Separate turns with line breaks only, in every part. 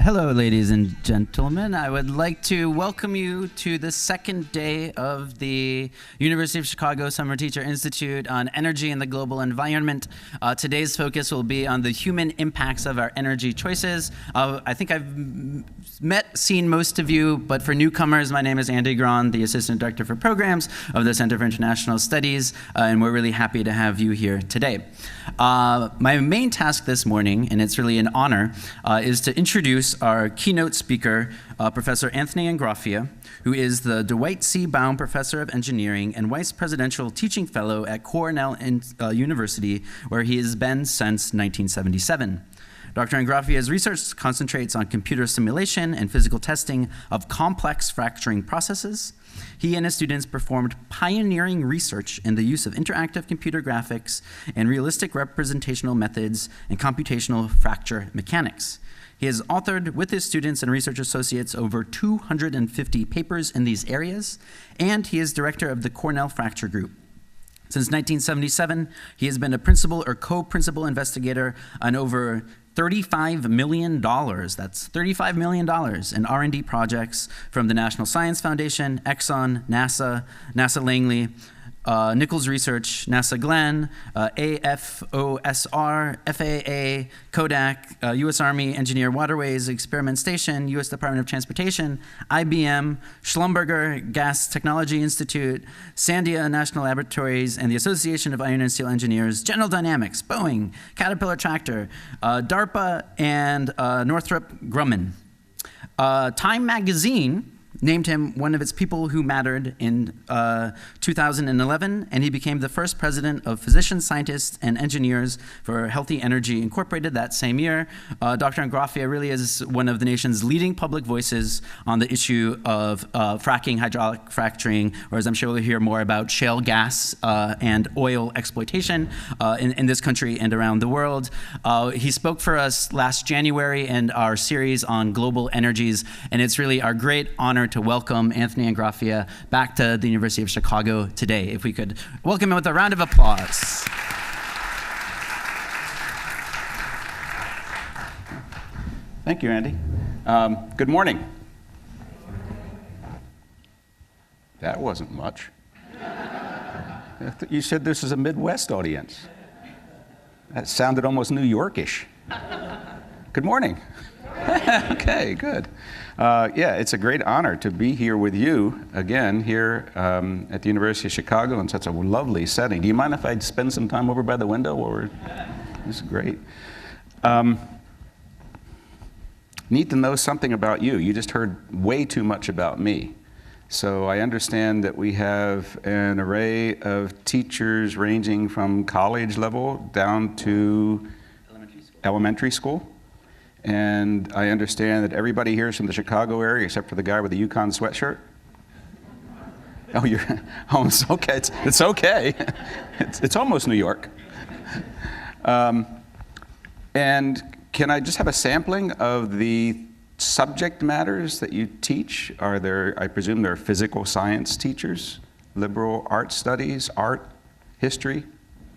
Hello, ladies and gentlemen. I would like to welcome you to the second day of the University of Chicago Summer Teacher Institute on Energy and the Global Environment. Today's focus will be on the human impacts of our energy choices. I think I've seen most of you, but for newcomers, my name is Andy Grahn, the Assistant Director for Programs of the Center for International Studies, and we're really happy to have you here today. My main task this morning, and it's really an honor, is to introduce our keynote speaker, Professor Anthony Ingraffea, who is the Dwight C. Baum Professor of Engineering and Weiss Presidential Teaching Fellow at Cornell University, where he has been since 1977. Dr. Ingraffea's research concentrates on computer simulation and physical testing of complex fracturing processes. He and his students performed pioneering research in the use of interactive computer graphics and realistic representational methods and computational fracture mechanics. He has authored with his students and research associates over 250 papers in these areas, and he is director of the Cornell Fracture Group. Since 1977, he has been a principal or co-principal investigator on over $35 million, that's $35 million in R&D projects from the National Science Foundation, Exxon, NASA Langley, Nichols Research, NASA Glenn, AFOSR, FAA, Kodak, U.S. Army Engineer Waterways Experiment Station, U.S. Department of Transportation, IBM, Schlumberger Gas Technology Institute, Sandia National Laboratories, and the Association of Iron and Steel Engineers, General Dynamics, Boeing, Caterpillar Tractor, DARPA, and Northrop Grumman. Time Magazine named him one of its people who mattered in 2011, and he became the first president of Physicians, Scientists, and Engineers for Healthy Energy Incorporated that same year. Dr. Ingraffea really is one of the nation's leading public voices on the issue of fracking, hydraulic fracturing, or as I'm sure we'll hear more about, shale gas and oil exploitation in this country and around the world. He spoke for us last January in our series on global energies, and it's really our great honor to welcome Anthony Ingraffea back to the University of Chicago today. If we could welcome him with a round of applause.
Thank you, Andy. Good morning. That wasn't much. You said this is a Midwest audience. That sounded almost New Yorkish. Good morning. Okay, good. Yeah, it's a great honor to be here with you again here at the University of Chicago in such a lovely setting. Do you mind if I spend some time over by the window? This is great. Need to know something about you. You just heard way too much about me. So I understand that we have an array of teachers ranging from college level down to elementary school. And I understand that everybody here is from the Chicago area except for the guy with the Yukon sweatshirt. Oh, it's okay. It's okay. It's almost New York. And can I just have a sampling of the subject matters that you teach? I presume there are physical science teachers, liberal arts studies, art, history.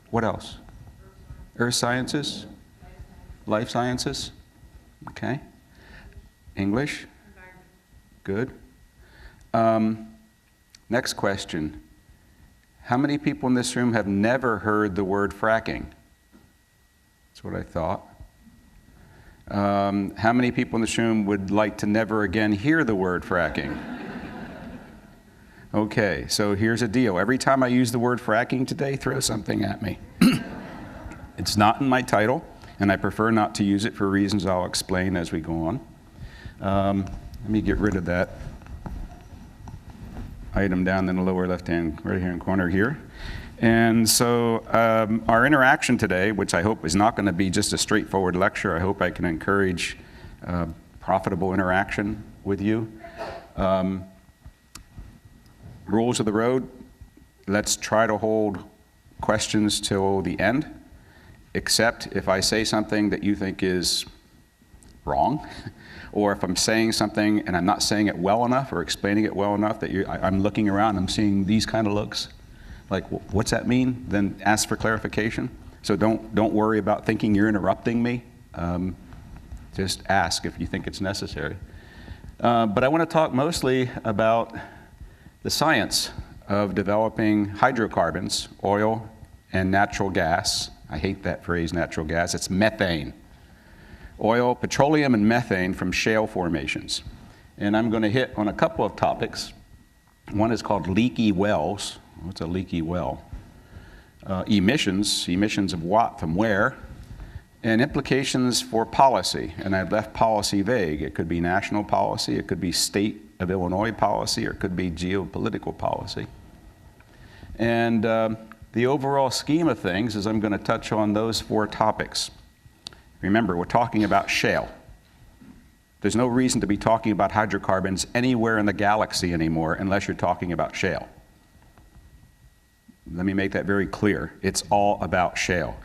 What else? Earth sciences? Life sciences? Okay. English? Good. Next question. How many people in this room have never heard the word fracking? That's what I thought. How many people in this room would like to never again hear the word fracking? Okay, so here's a deal. Every time I use the word fracking today, throw something at me. It's not in my title, and I prefer not to use it for reasons I'll explain as we go on. Let me get rid of that item down in the lower right-hand corner here. And so our interaction today, which I hope is not going to be just a straightforward lecture, I hope I can encourage profitable interaction with you. Rules of the road, let's try to hold questions till the end, except if I say something that you think is wrong, or if I'm saying something and I'm not saying it well enough or explaining it well enough that I'm looking around, I'm seeing these kind of looks, like what's that mean? Then ask for clarification. So don't worry about thinking you're interrupting me. Just ask if you think it's necessary. But I want to talk mostly about the science of developing hydrocarbons, oil and natural gas. I hate that phrase, natural gas. It's methane. Oil, petroleum, and methane from shale formations. And I'm going to hit on a couple of topics. One is called leaky wells. What's a leaky well? Emissions of what, from where, and implications for policy. And I've left policy vague. It could be national policy, it could be state of Illinois policy, or it could be geopolitical policy. And the overall scheme of things is I'm going to touch on those 4 topics. Remember, we're talking about shale. There's no reason to be talking about hydrocarbons anywhere in the galaxy anymore unless you're talking about shale. Let me make that very clear. It's all about shale.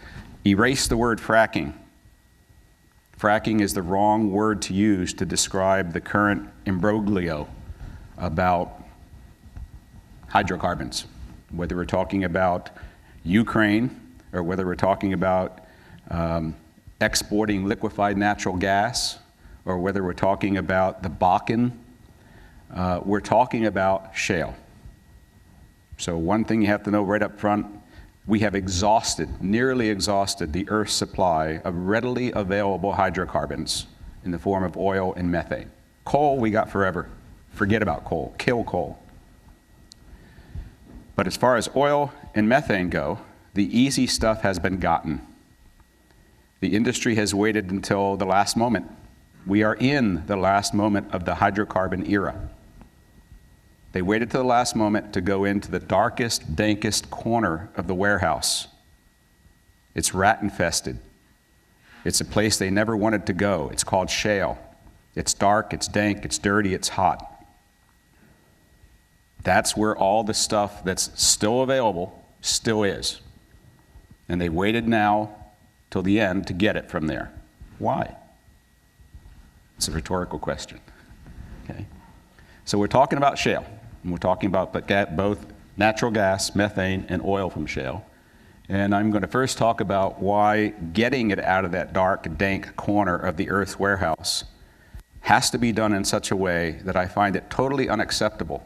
Erase the word fracking. Fracking is the wrong word to use to describe the current imbroglio about hydrocarbons. Whether we're talking about Ukraine or whether we're talking about exporting liquefied natural gas, or whether we're talking about the Bakken, we're talking about shale. So one thing you have to know right up front, we have nearly exhausted the Earth's supply of readily available hydrocarbons in the form of oil and methane. Coal we got forever. Forget about coal, kill coal. But as far as oil and methane go, the easy stuff has been gotten. The industry has waited until the last moment. We are in the last moment of the hydrocarbon era. They waited till the last moment to go into the darkest, dankest corner of the warehouse. It's rat infested. It's a place they never wanted to go. It's called shale. It's dark, it's dank, it's dirty, it's hot. That's where all the stuff that's still available still is. And they waited now till the end to get it from there. Why? It's a rhetorical question. Okay. So we're talking about shale. And we're talking about both natural gas, methane, and oil from shale. And I'm going to first talk about why getting it out of that dark, dank corner of the Earth's warehouse has to be done in such a way that I find it totally unacceptable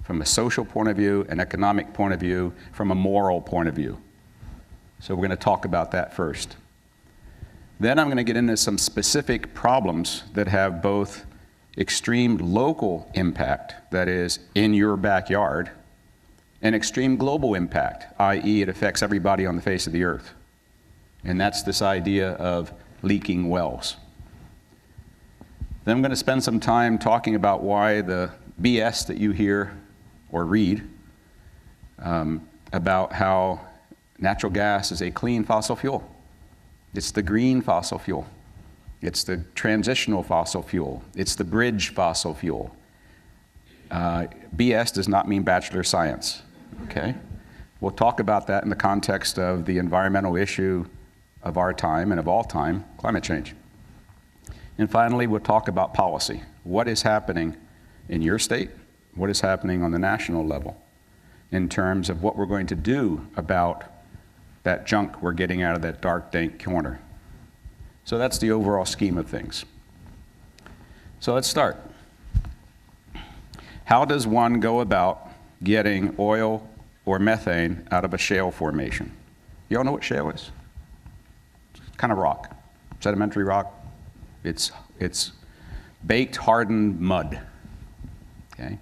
from a social point of view, an economic point of view, from a moral point of view. So we're going to talk about that first. Then I'm going to get into some specific problems that have both extreme local impact, that is, in your backyard, and extreme global impact, i.e. it affects everybody on the face of the earth. And that's this idea of leaking wells. Then I'm going to spend some time talking about why the BS that you hear or read about how natural gas is a clean fossil fuel. It's the green fossil fuel. It's the transitional fossil fuel. It's the bridge fossil fuel. BS does not mean bachelor science, okay? We'll talk about that in the context of the environmental issue of our time and of all time, climate change. And finally, we'll talk about policy. What is happening in your state? What is happening on the national level in terms of what we're going to do about that junk we're getting out of that dark, dank corner? So that's the overall scheme of things. So let's start. How does one go about getting oil or methane out of a shale formation? You all know what shale is? It's kind of rock, sedimentary rock. It's baked, hardened mud, okay?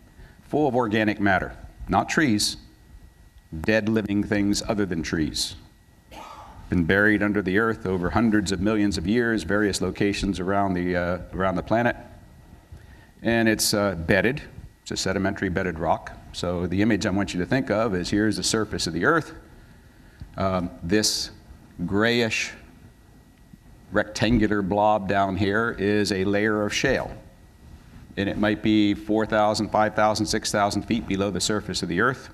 Full of organic matter, not trees, dead living things other than trees. Been buried under the earth over hundreds of millions of years, various locations around the planet. And it's bedded. It's a sedimentary bedded rock. So the image I want you to think of is here's the surface of the earth. This grayish rectangular blob down here is a layer of shale. And it might be 4,000, 5,000, 6,000 feet below the surface of the earth.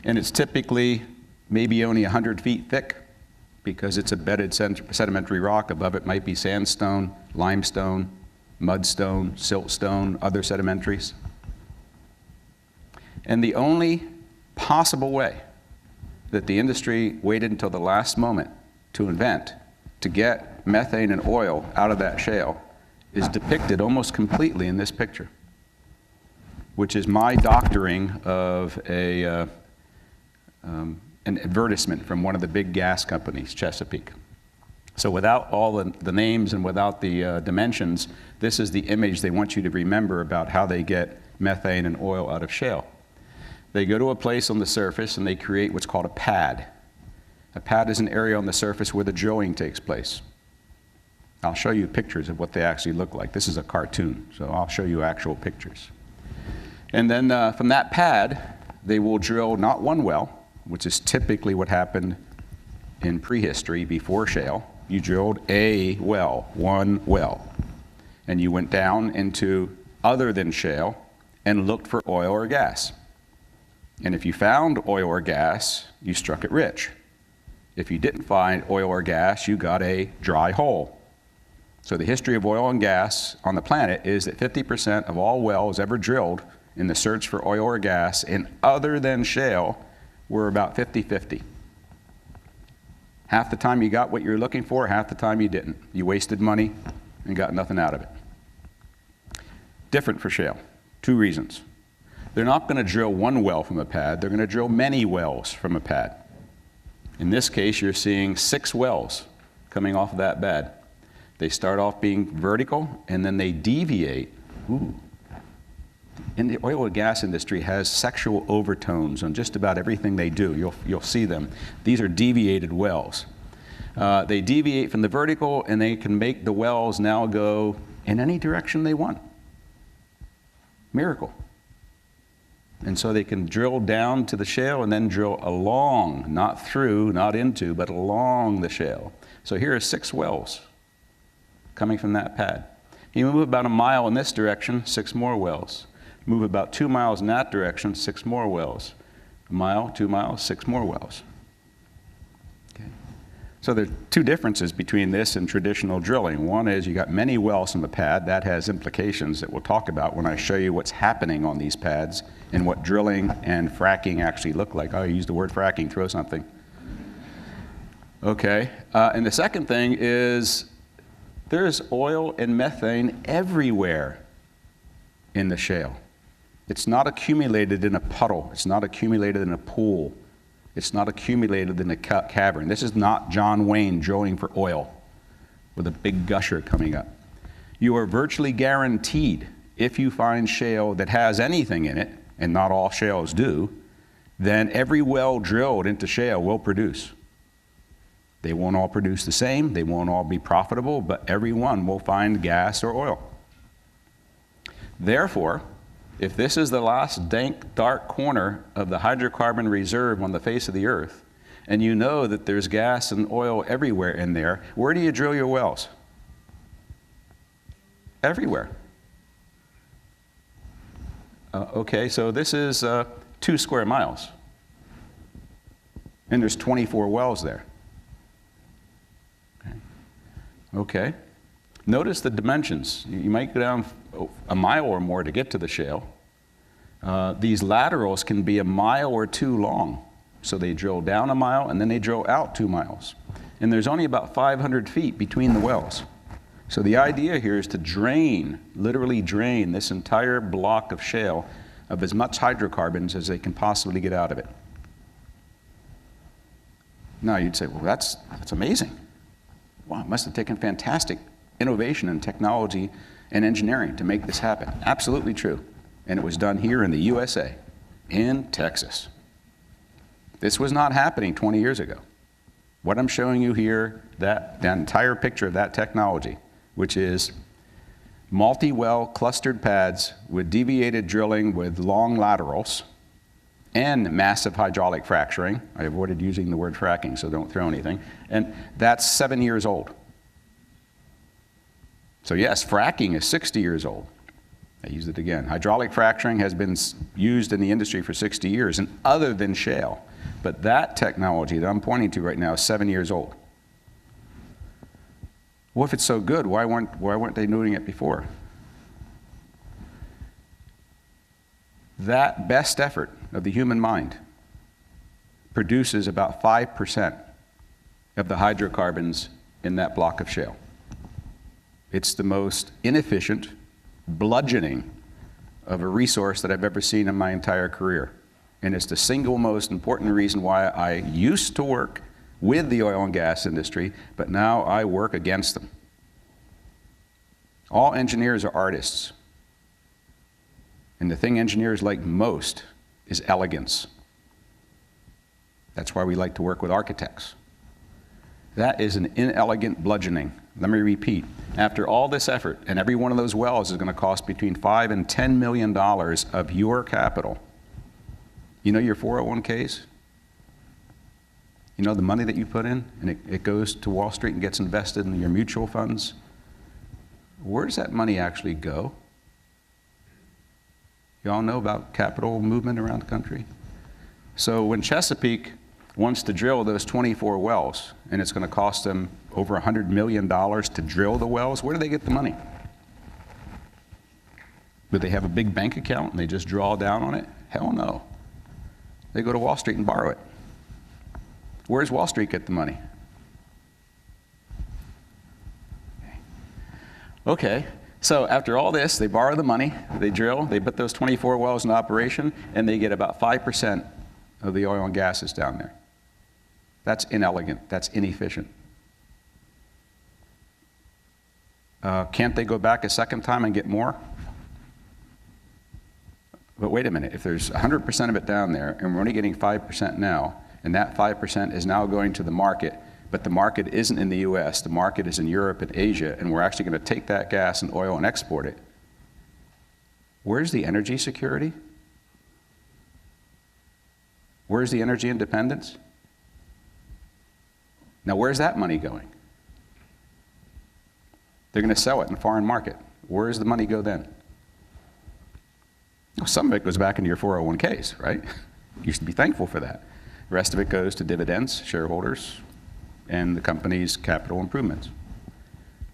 And it's typically maybe only 100 feet thick because it's a bedded sedimentary rock. Above it might be sandstone, limestone, mudstone, siltstone, other sedimentaries. And the only possible way that the industry waited until the last moment to invent to get methane and oil out of that shale is depicted almost completely in this picture, which is my doctoring of an advertisement from one of the big gas companies, Chesapeake. So without all the names and without the dimensions, this is the image they want you to remember about how they get methane and oil out of shale. They go to a place on the surface and they create what's called a pad. A pad is an area on the surface where the drilling takes place. I'll show you pictures of what they actually look like. This is a cartoon, so I'll show you actual pictures. And then from that pad, they will drill not one well, which is typically what happened in prehistory before shale. You drilled a well, one well, and you went down into other than shale and looked for oil or gas. And if you found oil or gas, you struck it rich. If you didn't find oil or gas, you got a dry hole. So the history of oil and gas on the planet is that 50% of all wells ever drilled in the search for oil or gas in other than shale were about 50-50. Half the time you got what you were looking for, half the time you didn't. You wasted money and got nothing out of it. Different for shale. 2 reasons. They're not going to drill one well from a pad, they're going to drill many wells from a pad. In this case, you're seeing 6 wells coming off of that pad. They start off being vertical and then they deviate. Ooh. And the oil and gas industry has sexual overtones on just about everything they do. You'll see them. These are deviated wells. They deviate from the vertical and they can make the wells now go in any direction they want. Miracle. And so they can drill down to the shale and then drill along, not through, not into, but along the shale. So here are 6 wells coming from that pad. You move about a mile in this direction, 6 more wells. Move about 2 miles in that direction, 6 more wells. A mile, 2 miles, 6 more wells. Okay. So there are 2 differences between this and traditional drilling. One is you got many wells from a pad. That has implications that we'll talk about when I show you what's happening on these pads and what drilling and fracking actually look like. Oh, I used the word fracking, throw something. Okay, and the second thing is there's oil and methane everywhere in the shale. It's not accumulated in a puddle. It's not accumulated in a pool. It's not accumulated in a cavern. This is not John Wayne drilling for oil with a big gusher coming up. You are virtually guaranteed, if you find shale that has anything in it, and not all shales do, then every well drilled into shale will produce. They won't all produce the same. They won't all be profitable, but every one will find gas or oil. Therefore, if this is the last dank, dark corner of the hydrocarbon reserve on the face of the earth, and you know that there's gas and oil everywhere in there, where do you drill your wells? Everywhere. Okay, so this is 2 square miles. And there's 24 wells there. Okay. Notice the dimensions. You might go down a mile or more to get to the shale. These laterals can be a mile or 2 long. So they drill down a mile and then they drill out 2 miles. And there's only about 500 feet between the wells. So the idea here is to drain, literally drain this entire block of shale of as much hydrocarbons as they can possibly get out of it. Now you'd say, well, that's amazing. Wow, it must have taken fantastic innovation and technology and engineering to make this happen. Absolutely true. And it was done here in the USA, in Texas. This was not happening 20 years ago. What I'm showing you here, that entire picture of that technology, which is multi-well clustered pads with deviated drilling with long laterals and massive hydraulic fracturing. I avoided using the word fracking, so don't throw anything. And that's 7 years old. So yes, fracking is 60 years old. I used it again. Hydraulic fracturing has been used in the industry for 60 years, and other than shale. But that technology that I'm pointing to right now is 7 years old. Well, if it's so good, why weren't they doing it before? That best effort of the human mind produces about 5% of the hydrocarbons in that block of shale. It's the most inefficient bludgeoning of a resource that I've ever seen in my entire career. And it's the single most important reason why I used to work with the oil and gas industry, but now I work against them. All engineers are artists. And the thing engineers like most is elegance. That's why we like to work with architects. That is an inelegant bludgeoning. Let me repeat. After all this effort, and every one of those wells is going to cost between $5 and $10 million of your capital. You know your 401ks? You know the money that you put in, and it goes to Wall Street and gets invested in your mutual funds? Where does that money actually go? You all know about capital movement around the country? So when Chesapeake wants to drill those 24 wells, and it's going to cost them over $100 million to drill the wells, where do they get the money? Do they have a big bank account and they just draw down on it? Hell no. They go to Wall Street and borrow it. Where does Wall Street get the money? Okay, so after all this, they borrow the money, they drill, they put those 24 wells in operation, and they get about 5% of the oil and gases down there. That's inelegant, that's inefficient. Can't they go back a second time and get more? But wait a minute, if there's 100% of it down there, and we're only getting 5% now, and that 5% is now going to the market, but the market isn't in the US, the market is in Europe and Asia, and we're actually going to take that gas and oil and export it. Where's the energy security? Where's the energy independence? Now, where's that money going? They're going to sell it in the foreign market. Where does the money go then? Well, some of it goes back into your 401ks, right? You should be thankful for that. The rest of it goes to dividends, shareholders, and the company's capital improvements.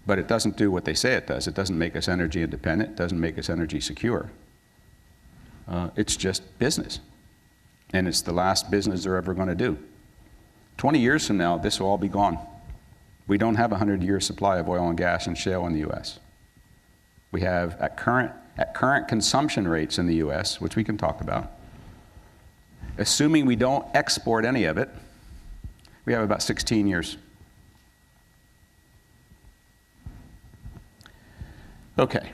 But it doesn't do what they say it does. It doesn't make us energy independent. It doesn't make us energy secure. It's just business. And it's the last business they're ever going to do. 20 years from now, this will all be gone. We don't have a 100-year supply of oil and gas and shale in the U.S. We have, at current consumption rates in the U.S., which we can talk about, assuming we don't export any of it, we have about 16 years. Okay.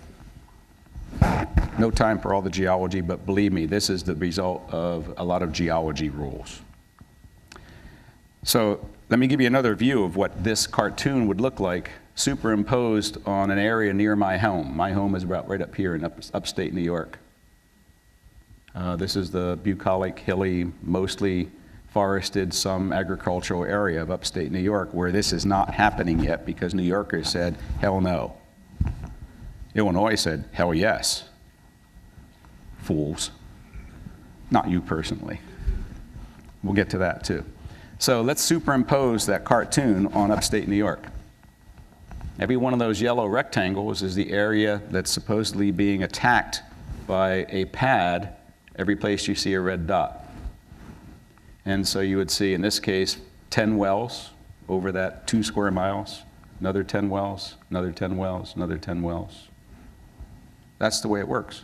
No time for all the geology, but believe me, this is the result of a lot of geology rules. So let me give you another view of what this cartoon would look like superimposed on an area near my home. My home is about right up here in upstate New York. This is the bucolic, hilly, mostly forested, some agricultural area of upstate New York where this is not happening yet because New Yorkers said, hell no. Illinois said, hell yes. Fools. Not you personally. We'll get to that too. So let's superimpose that cartoon on upstate New York. Every one of those yellow rectangles is the area that's supposedly being attacked by a pad every place you see a red dot. And so you would see, in this case, 10 wells over that 2 square miles, another 10 wells, another 10 wells, another 10 wells. That's the way it works.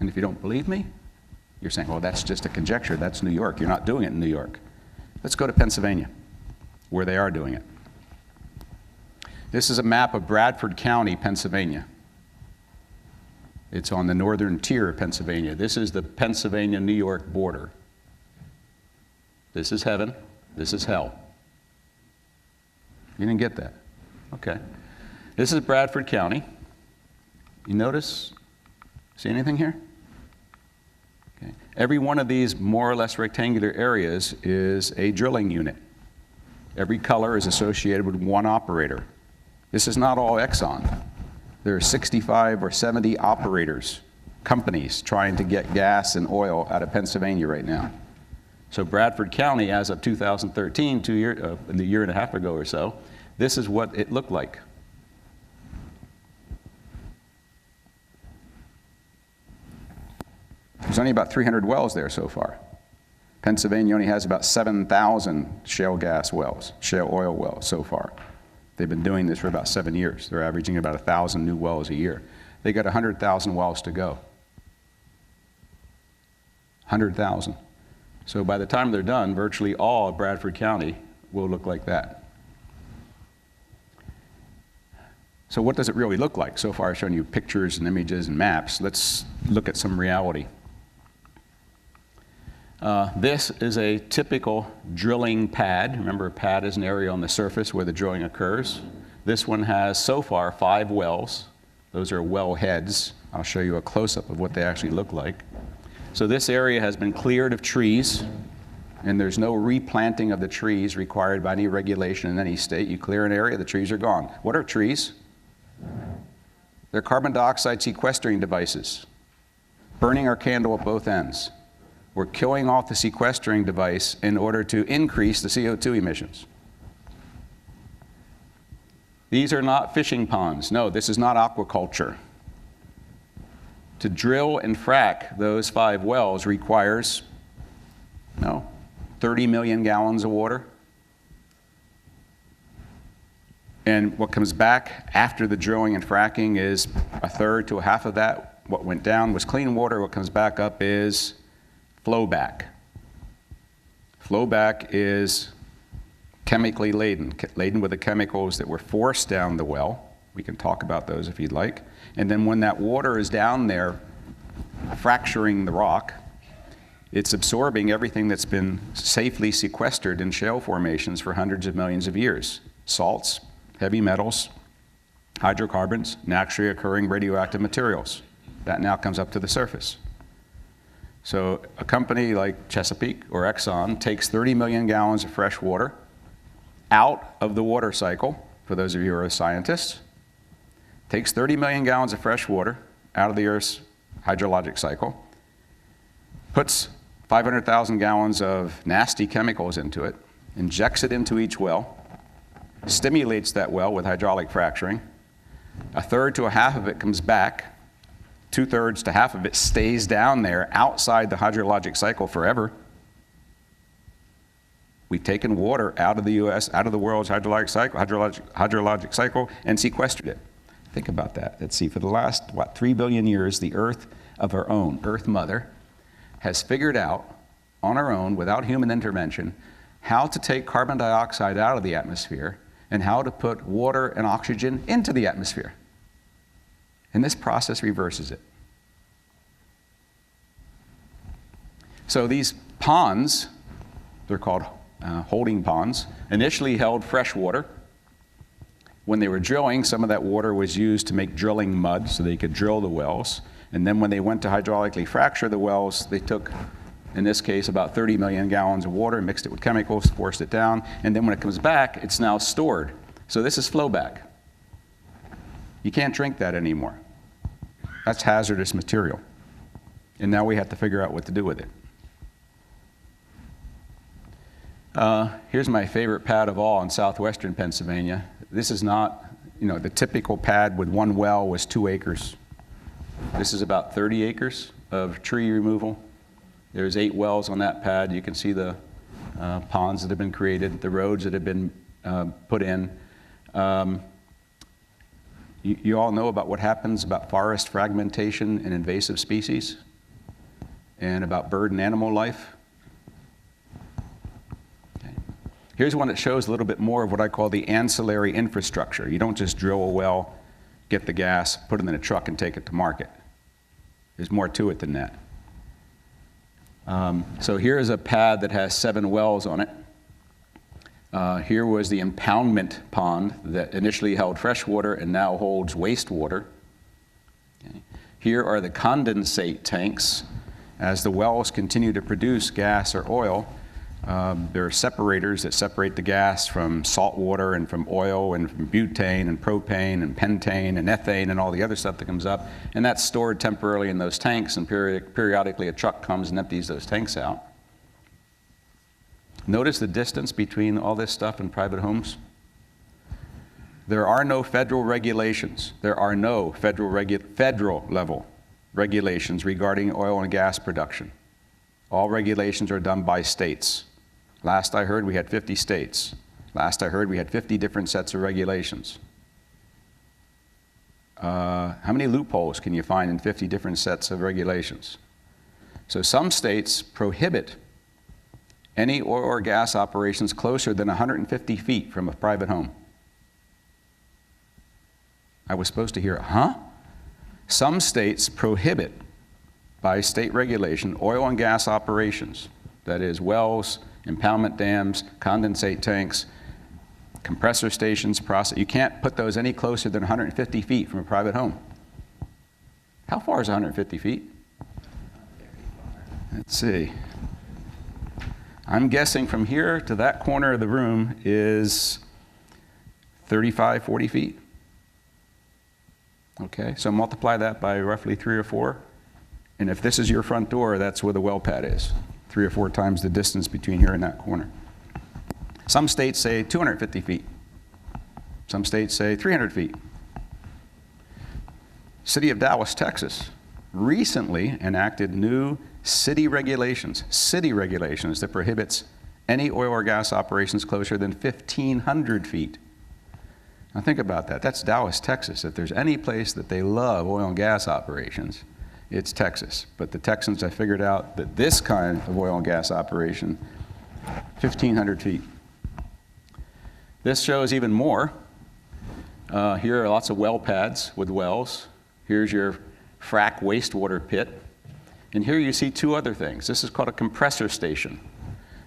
And if you don't believe me, you're saying, well, that's just a conjecture. That's New York. You're not doing it in New York. Let's go to Pennsylvania, where they are doing it. This is a map of Bradford County, Pennsylvania. It's on the northern tier of Pennsylvania. This is the Pennsylvania-New York border. This is heaven. This is hell. You didn't get that? Okay. This is Bradford County. You notice? See anything here? Okay. Every one of these more or less rectangular areas is a drilling unit. Every color is associated with one operator. This is not all Exxon. There are 65 or 70 operators, companies, trying to get gas and oil out of Pennsylvania right now. So Bradford County, as of 2013, a year and a half ago or so, this is what it looked like. There's only about 300 wells there so far. Pennsylvania only has about 7,000 shale gas wells, shale oil wells so far. They've been doing this for about 7 years. They're averaging about 1,000 new wells a year. They got 100,000 wells to go. 100,000. So by the time they're done, virtually all of Bradford County will look like that. So what does it really look like? So far I've shown you pictures and images and maps. Let's look at some reality. This is a typical drilling pad. Remember, a pad is an area on the surface where the drilling occurs. This one has, so far, 5 wells. Those are well heads. I'll show you a close-up of what they actually look like. So this area has been cleared of trees, and there's no replanting of the trees required by any regulation in any state. You clear an area, the trees are gone. What are trees? They're carbon dioxide sequestering devices, burning our candle at both ends. We're killing off the sequestering device in order to increase the CO2 emissions. These are not fishing ponds. No, this is not aquaculture. To drill and frack those 5 wells requires, 30 million gallons of water. And what comes back after the drilling and fracking is 1/3 to 1/2 of that. What went down was clean water. What comes back up is flowback. Flowback is chemically laden with the chemicals that were forced down the well. We can talk about those if you'd like. And then when that water is down there fracturing the rock, it's absorbing everything that's been safely sequestered in shale formations for hundreds of millions of years. Salts, heavy metals, hydrocarbons, naturally occurring radioactive materials. That now comes up to the surface. So a company like Chesapeake or Exxon takes 30 million gallons of fresh water out of the water cycle, for those of you who are scientists, takes 30 million gallons of fresh water out of the Earth's hydrologic cycle, puts 500,000 gallons of nasty chemicals into it, injects it into each well, stimulates that well with hydraulic fracturing. 1/3 to 1/2 of it comes back. 2/3 to 1/2 of it stays down there outside the hydrologic cycle forever. We've taken water out of the U.S., out of the world's hydrologic cycle, and sequestered it. Think about that. Let's see, for the last, 3 billion years, the Earth of our own, Earth Mother, has figured out, on our own, without human intervention, how to take carbon dioxide out of the atmosphere and how to put water and oxygen into the atmosphere. And this process reverses it. So these ponds, they're called holding ponds, initially held fresh water. When they were drilling, some of that water was used to make drilling mud so they could drill the wells. And then when they went to hydraulically fracture the wells, they took, in this case, about 30 million gallons of water, mixed it with chemicals, forced it down, and then when it comes back, it's now stored. So this is flowback. You can't drink that anymore. That's hazardous material. And now we have to figure out what to do with it. Here's my favorite pad of all in southwestern Pennsylvania. This is not, the typical pad with one well was 2 acres. This is about 30 acres of tree removal. There's 8 wells on that pad. You can see the ponds that have been created, the roads that have been put in. You all know about what happens about forest fragmentation and invasive species, and about bird and animal life. Okay. Here's one that shows a little bit more of what I call the ancillary infrastructure. You don't just drill a well, get the gas, put it in a truck, and take it to market. There's more to it than that. So here's a pad that has 7 wells on it. Here was the impoundment pond that initially held fresh water and now holds wastewater. Okay. Here are the condensate tanks. As the wells continue to produce gas or oil, there are separators that separate the gas from salt water and from oil and from butane and propane and pentane and ethane and all the other stuff that comes up. And that's stored temporarily in those tanks, and periodically a truck comes and empties those tanks out. Notice the distance between all this stuff and private homes. There are no federal regulations. There are no federal level regulations regarding oil and gas production. All regulations are done by states. Last I heard, we had 50 states. Last I heard, we had 50 different sets of regulations. How many loopholes can you find in 50 different sets of regulations? So some states prohibit any oil or gas operations closer than 150 feet from a private home. I was supposed to hear, huh? Some states prohibit, by state regulation, oil and gas operations. That is, wells, impoundment dams, condensate tanks, compressor stations, process. You can't put those any closer than 150 feet from a private home. How far is 150 feet? Let's see. I'm guessing from here to that corner of the room is 35, 40 feet. Okay, so multiply that by roughly 3 or 4. And if this is your front door, that's where the well pad is. 3 or 4 times the distance between here and that corner. Some states say 250 feet. Some states say 300 feet. City of Dallas, Texas, recently enacted new city regulations that prohibits any oil or gas operations closer than 1,500 feet. Now think about that. That's Dallas, Texas. If there's any place that they love oil and gas operations, it's Texas. But the Texans have figured out that this kind of oil and gas operation, 1,500 feet. This shows even more. Here are lots of well pads with wells. Here's your frac wastewater pit. And here you see 2 other things. This is called a compressor station.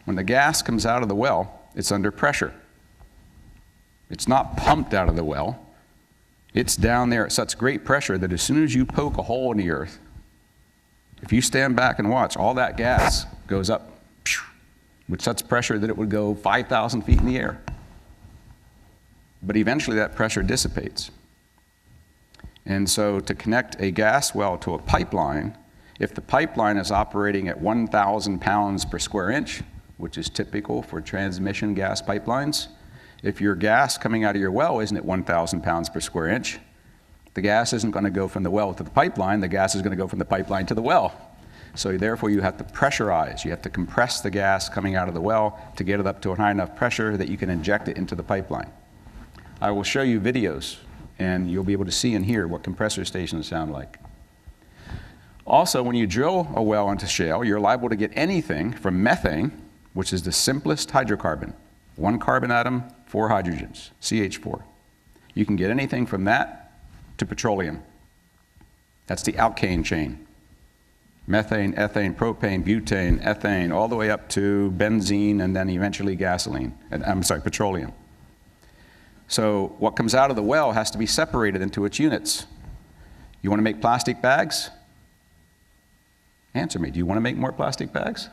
When the gas comes out of the well, it's under pressure. It's not pumped out of the well. It's down there at such great pressure that as soon as you poke a hole in the earth, if you stand back and watch, all that gas goes up with such pressure that it would go 5,000 feet in the air. But eventually that pressure dissipates. And so to connect a gas well to a pipeline, if the pipeline is operating at 1,000 pounds per square inch, which is typical for transmission gas pipelines, if your gas coming out of your well isn't at 1,000 pounds per square inch, the gas isn't going to go from the well to the pipeline, the gas is going to go from the pipeline to the well. So therefore you have to pressurize, you have to compress the gas coming out of the well to get it up to a high enough pressure that you can inject it into the pipeline. I will show you videos and you'll be able to see and hear what compressor stations sound like. Also, when you drill a well into shale, you're liable to get anything from methane, which is the simplest hydrocarbon. 1 carbon atom, 4 hydrogens, CH4. You can get anything from that to petroleum. That's the alkane chain. Methane, ethane, propane, butane, ethane, all the way up to benzene and then eventually gasoline. Petroleum. So what comes out of the well has to be separated into its units. You want to make plastic bags? Answer me, do you want to make more plastic bags?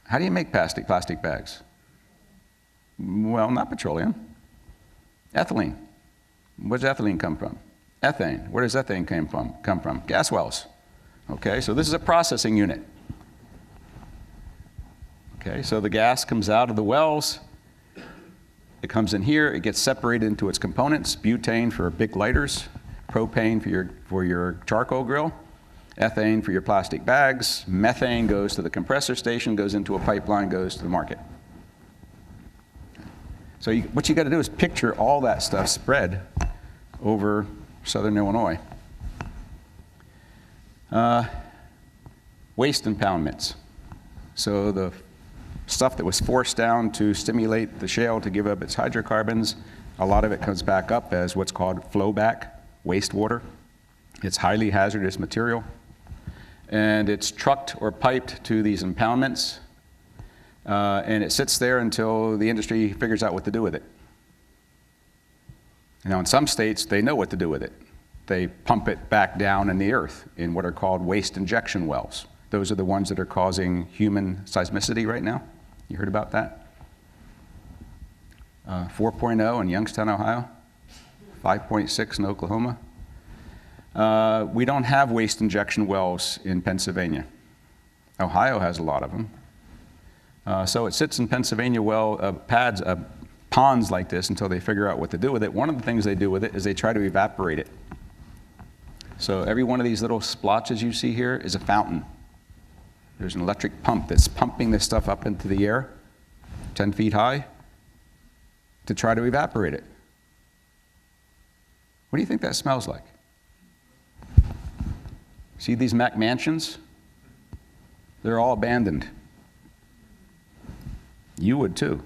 How do you make plastic bags? Well, not petroleum. Ethylene. Where does ethylene come from? Ethane. Where does ethane come from? Gas wells. Okay, so this is a processing unit. Okay, so the gas comes out of the wells. It comes in here. It gets separated into its components. Butane for big lighters. Propane for your charcoal grill. Ethane for your plastic bags. Methane goes to the compressor station, goes into a pipeline, goes to the market. So what you got to do is picture all that stuff spread over southern Illinois. Waste impoundments. So the stuff that was forced down to stimulate the shale to give up its hydrocarbons, a lot of it comes back up as what's called flowback wastewater. It's highly hazardous material. And it's trucked or piped to these impoundments. And it sits there until the industry figures out what to do with it. Now, in some states, they know what to do with it. They pump it back down in the earth in what are called waste injection wells. Those are the ones that are causing human seismicity right now. You heard about that? 4.0 in Youngstown, Ohio. 5.6 in Oklahoma. We don't have waste injection wells in Pennsylvania. Ohio has a lot of them. So it sits in Pennsylvania ponds like this until they figure out what to do with it. One of the things they do with it is they try to evaporate it. So every one of these little splotches you see here is a fountain. There's an electric pump that's pumping this stuff up into the air, 10 feet high, to try to evaporate it. What do you think that smells like? See these Mac mansions? They're all abandoned. You would too.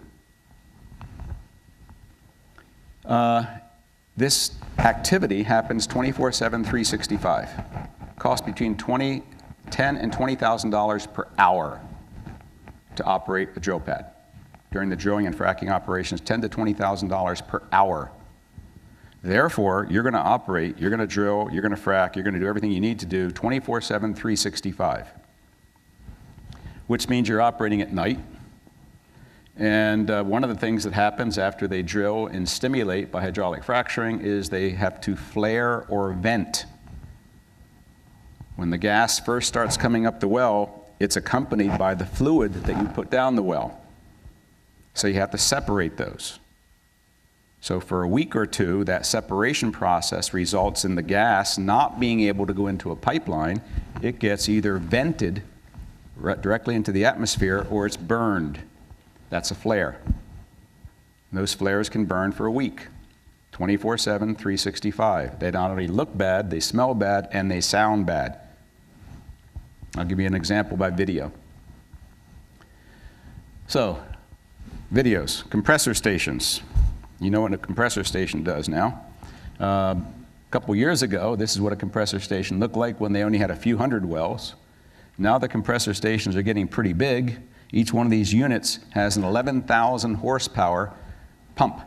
This activity happens 24/7, 365. Costs between $10,000 and $20,000 per hour to operate a drill pad. During the drilling and fracking operations, $10,000 to $20,000 per hour. Therefore, you're going to operate, you're going to drill, you're going to frack, you're going to do everything you need to do 24/7, 365. Which means you're operating at night. And one of the things that happens after they drill and stimulate by hydraulic fracturing is they have to flare or vent. When the gas first starts coming up the well, it's accompanied by the fluid that you put down the well. So you have to separate those. So for a week or two, that separation process results in the gas not being able to go into a pipeline. It gets either vented directly into the atmosphere or it's burned. That's a flare. And those flares can burn for a week, 24/7, 365. They not only look bad, they smell bad, and they sound bad. I'll give you an example by video. So, videos, compressor stations. You know what a compressor station does now. A couple years ago, this is what a compressor station looked like when they only had a few hundred wells. Now the compressor stations are getting pretty big. Each one of these units has an 11,000 horsepower pump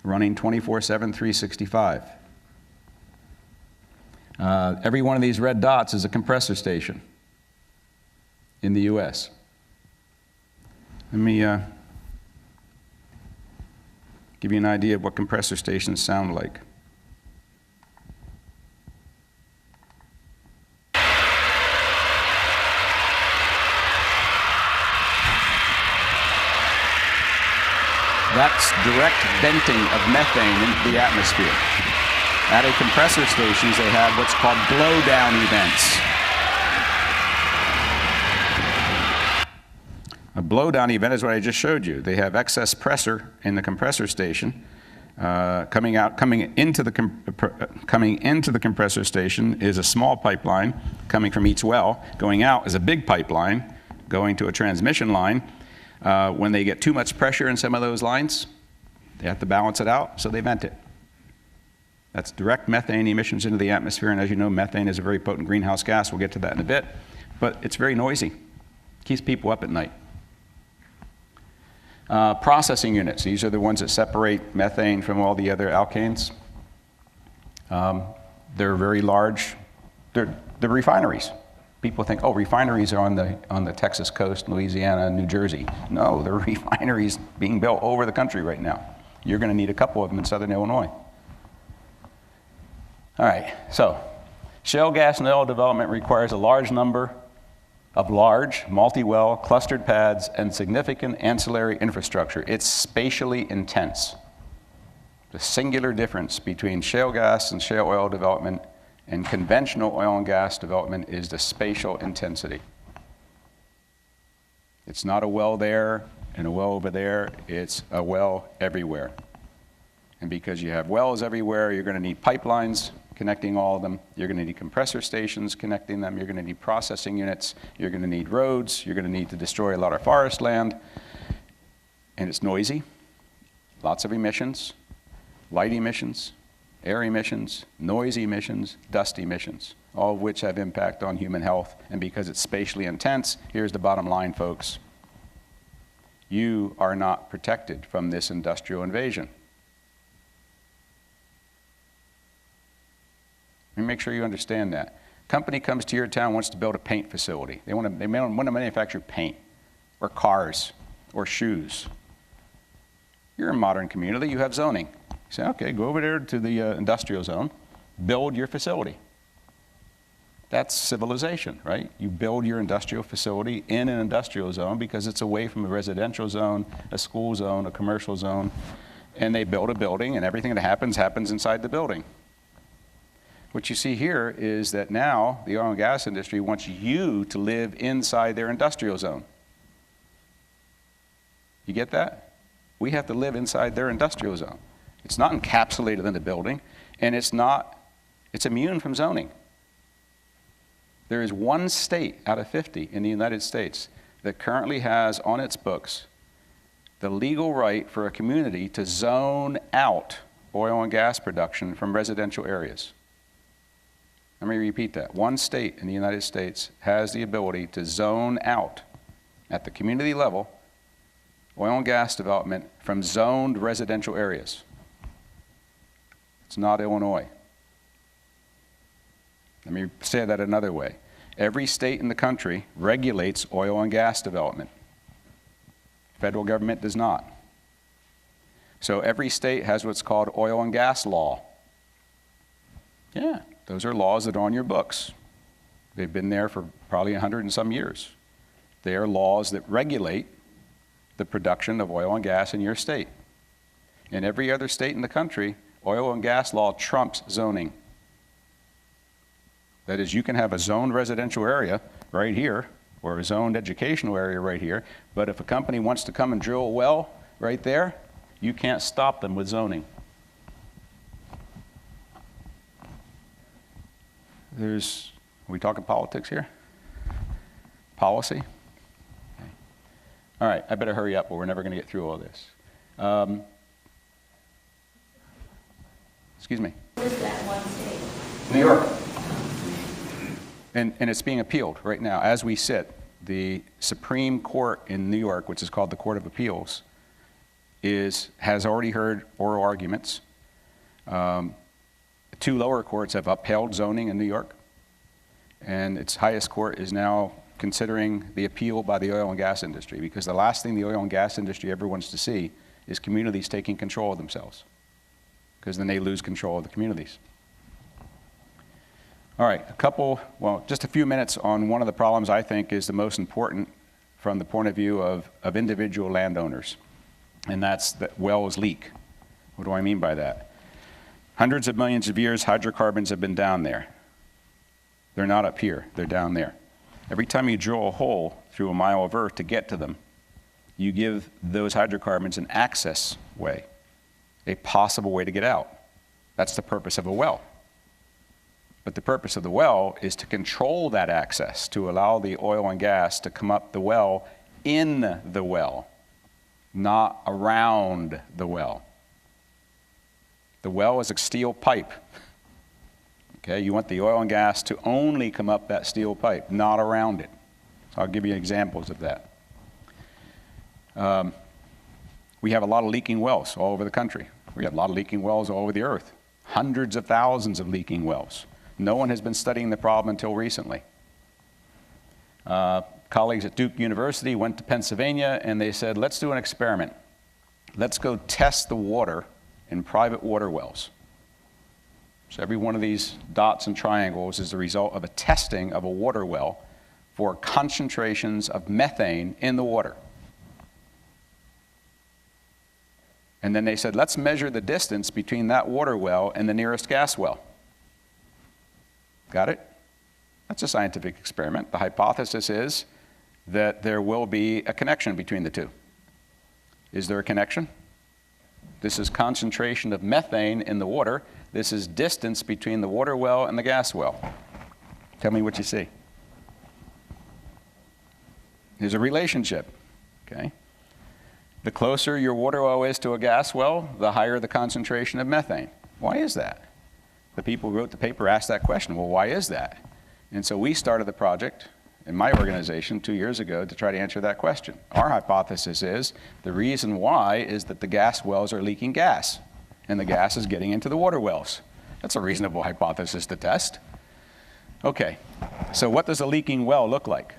running 24/7, 365. Every one of these red dots is a compressor station in the US. Let me give you an idea of what compressor stations sound like. That's direct venting of methane into the atmosphere. At a compressor stations, they have what's called blowdown events. A blowdown event is what I just showed you. They have excess pressure in the compressor station. Coming into the compressor station is a small pipeline coming from each well. Going out is a big pipeline going to a transmission line. When they get too much pressure in some of those lines, they have to balance it out, so they vent it. That's direct methane emissions into the atmosphere, and as you know, methane is a very potent greenhouse gas. We'll get to that in a bit, but it's very noisy. Keeps people up at night. Processing units, these are the ones that separate methane from all the other alkanes. They're very large. They're refineries. People think, oh, refineries are on the Texas coast, Louisiana, New Jersey. No, there are refineries being built all over the country right now. You're going to need a couple of them in southern Illinois. All right, so shale gas and oil development requires a large number of large, multi-well, clustered pads and significant ancillary infrastructure. It's spatially intense. The singular difference between shale gas and shale oil development and conventional oil and gas development is the spatial intensity. It's not a well there and a well over there, it's a well everywhere. And because you have wells everywhere, you're going to need pipelines connecting all of them. You're going to need compressor stations connecting them. You're going to need processing units. You're going to need roads. You're going to need to destroy a lot of forest land. And it's noisy, lots of emissions, light emissions, air emissions, noise emissions, dust emissions, all of which have impact on human health. And because it's spatially intense, here's the bottom line, folks. You are not protected from this industrial invasion. Let me make sure you understand that. Company comes to your town, wants to build a paint facility. They want to manufacture paint or cars or shoes. You're a modern community, you have zoning. You say, okay, go over there to the industrial zone, build your facility. That's civilization, right? You build your industrial facility in an industrial zone because it's away from a residential zone, a school zone, a commercial zone, and they build a building and everything that happens inside the building. What you see here is that now the oil and gas industry wants you to live inside their industrial zone. You get that? We have to live inside their industrial zone. It's not encapsulated in the building, and it's immune from zoning. There is one state out of 50 in the United States that currently has on its books the legal right for a community to zone out oil and gas production from residential areas. Let me repeat that. One state in the United States has the ability to zone out at the community level oil and gas development from zoned residential areas. It's not Illinois. Let me say that another way. Every state in the country regulates oil and gas development. Federal government does not. So every state has what's called oil and gas law. Yeah, those are laws that are on your books. They've been there for probably 100 and some years. They are laws that regulate the production of oil and gas in your state. In every other state in the country, oil and gas law trumps zoning. That is, you can have a zoned residential area right here, or a zoned educational area right here, but if a company wants to come and drill a well right there, you can't stop them with zoning. Are we talking politics here? Policy? Okay. All right, I better hurry up, or we're never going to get through all this. Excuse me.
What is that one state?
New York. And it's being appealed right now. As we sit, the Supreme Court in New York, which is called the Court of Appeals, has already heard oral arguments. Two lower courts have upheld zoning in New York, and its highest court is now considering the appeal by the oil and gas industry, because the last thing the oil and gas industry ever wants to see is communities taking control of themselves, because then they lose control of the communities. All right, just a few minutes on one of the problems I think is the most important from the point of view of individual landowners, and that's that wells leak. What do I mean by that? Hundreds of millions of years, hydrocarbons have been down there. They're not up here, they're down there. Every time you drill a hole through a mile of earth to get to them, you give those hydrocarbons an access way, a possible way to get out. That's the purpose of a well. But the purpose of the well is to control that access, to allow the oil and gas to come up the well in the well, not around the well. The well is a steel pipe. Okay, you want the oil and gas to only come up that steel pipe, not around it. So I'll give you examples of that. We have a lot of leaking wells all over the country. We have a lot of leaking wells all over the earth. Hundreds of thousands of leaking wells. No one has been studying the problem until recently. Colleagues at Duke University went to Pennsylvania and they said, let's do an experiment. Let's go test the water in private water wells. So every one of these dots and triangles is the result of a testing of a water well for concentrations of methane in the water. And then they said, let's measure the distance between that water well and the nearest gas well. Got it? That's a scientific experiment. The hypothesis is that there will be a connection between the two. Is there a connection? This is concentration of methane in the water. This is distance between the water well and the gas well. Tell me what you see. There's a relationship, okay? The closer your water well is to a gas well, the higher the concentration of methane. Why is that? The people who wrote the paper asked that question, well, why is that? And so we started the project in my organization 2 years ago to try to answer that question. Our hypothesis is the reason why is that the gas wells are leaking gas, and the gas is getting into the water wells. That's a reasonable hypothesis to test. Okay, so what does a leaking well look like?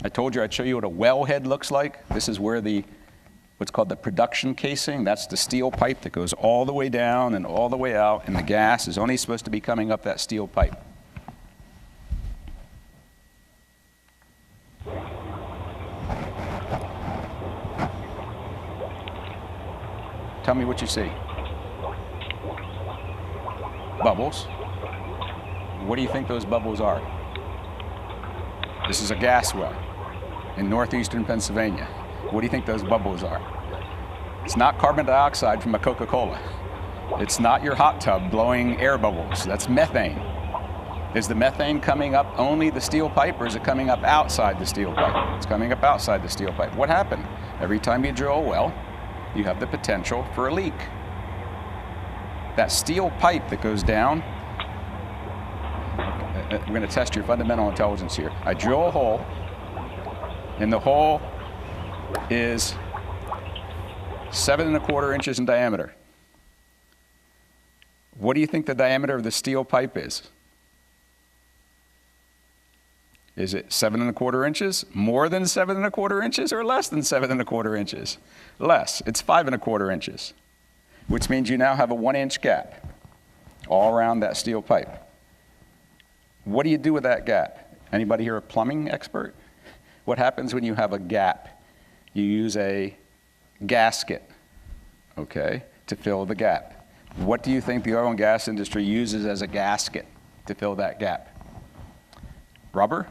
I told you I'd show you what a wellhead looks like. This is where what's called the production casing, that's the steel pipe that goes all the way down and all the way out, and the gas is only supposed to be coming up that steel pipe. Tell me what you see. bubbles. What do you think those bubbles are? This is a gas well in northeastern Pennsylvania. What do you think those bubbles are? It's not carbon dioxide from a Coca-Cola. It's not your hot tub blowing air bubbles. That's methane. Is the methane coming up only the steel pipe, or is it coming up outside the steel pipe? It's coming up outside the steel pipe. What happened? Every time you drill a well, you have the potential for a leak. That steel pipe that goes down, we're going to test your fundamental intelligence here. I drill a hole, and the hole is 7 1/4 inches in diameter. What do you think the diameter of the steel pipe is? Is it 7 1/4 inches, more than 7 1/4 inches, or less than 7 1/4 inches? Less. It's 5 1/4 inches, which means you now have a 1-inch gap all around that steel pipe. What do you do with that gap? Anybody here a plumbing expert? What happens when you have a gap? You use a gasket, okay, to fill the gap. What do you think the oil and gas industry uses as a gasket to fill that gap? Rubber?